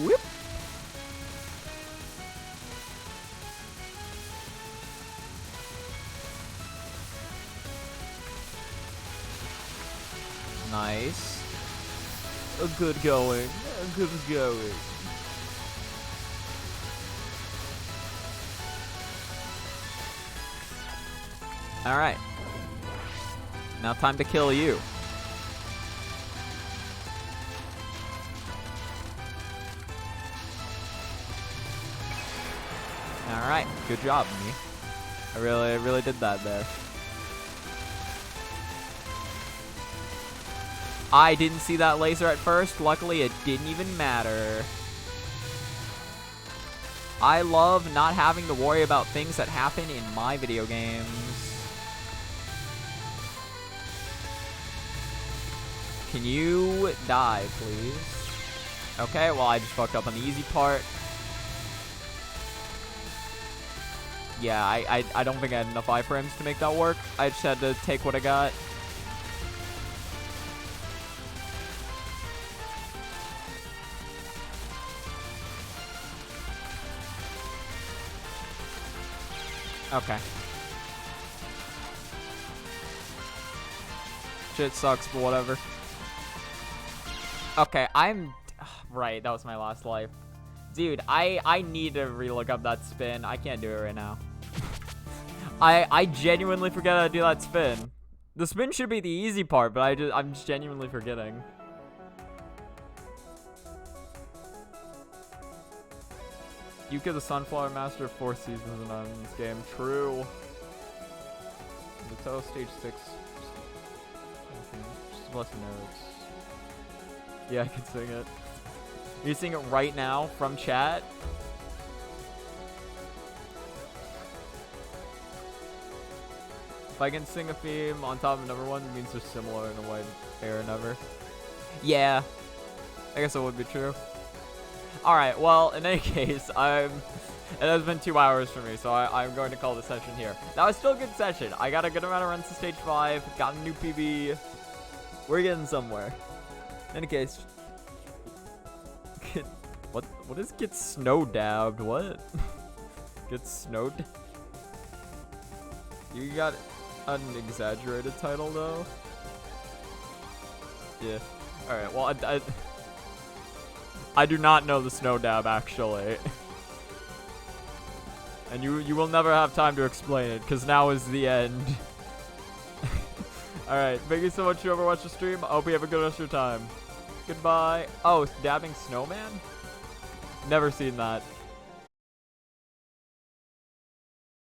Whoop. Nice. A good going. A good going. Alright. Now time to kill you. Alright, good job, me. I really did that there. I didn't see that laser at first. Luckily, it didn't even matter. I love not having to worry about things that happen in my video games. Can you die, please? Okay, well, I just fucked up on the easy part. Yeah, I don't think I had enough iframes to make that work. I just had to take what I got. Okay. shit sucks, but whatever. Okay, I'm... Right, that was my last life. Dude, I need to relook up that spin. I can't do it right now. I genuinely forget how to do that spin. The spin should be the easy part, but I'm just genuinely forgetting. Yuka the Sunflower Master of 4 seasons on this game. True. The Touhou stage 6. Just less notes. Yeah, I can sing it. You sing it right now from chat? If I can sing a theme on top of number 1, it means they're similar in a way, fair and ever. Yeah. I guess that would be true. Alright, well, in any case, it has been 2 hours for me, so I'm going to call the session here. That was still a good session. I got a good amount of runs to stage 5, got a new PB. We're getting somewhere. In any case, what is get snow dabbed? What? Get snowed? You got an exaggerated title though. Yeah. All right. Well, I do not know the snow dab actually, and you will never have time to explain it because now is the end. All right. Thank you so much for watching the stream. I hope you have a good rest of your time. Goodbye. Oh, dabbing snowman? Never seen that.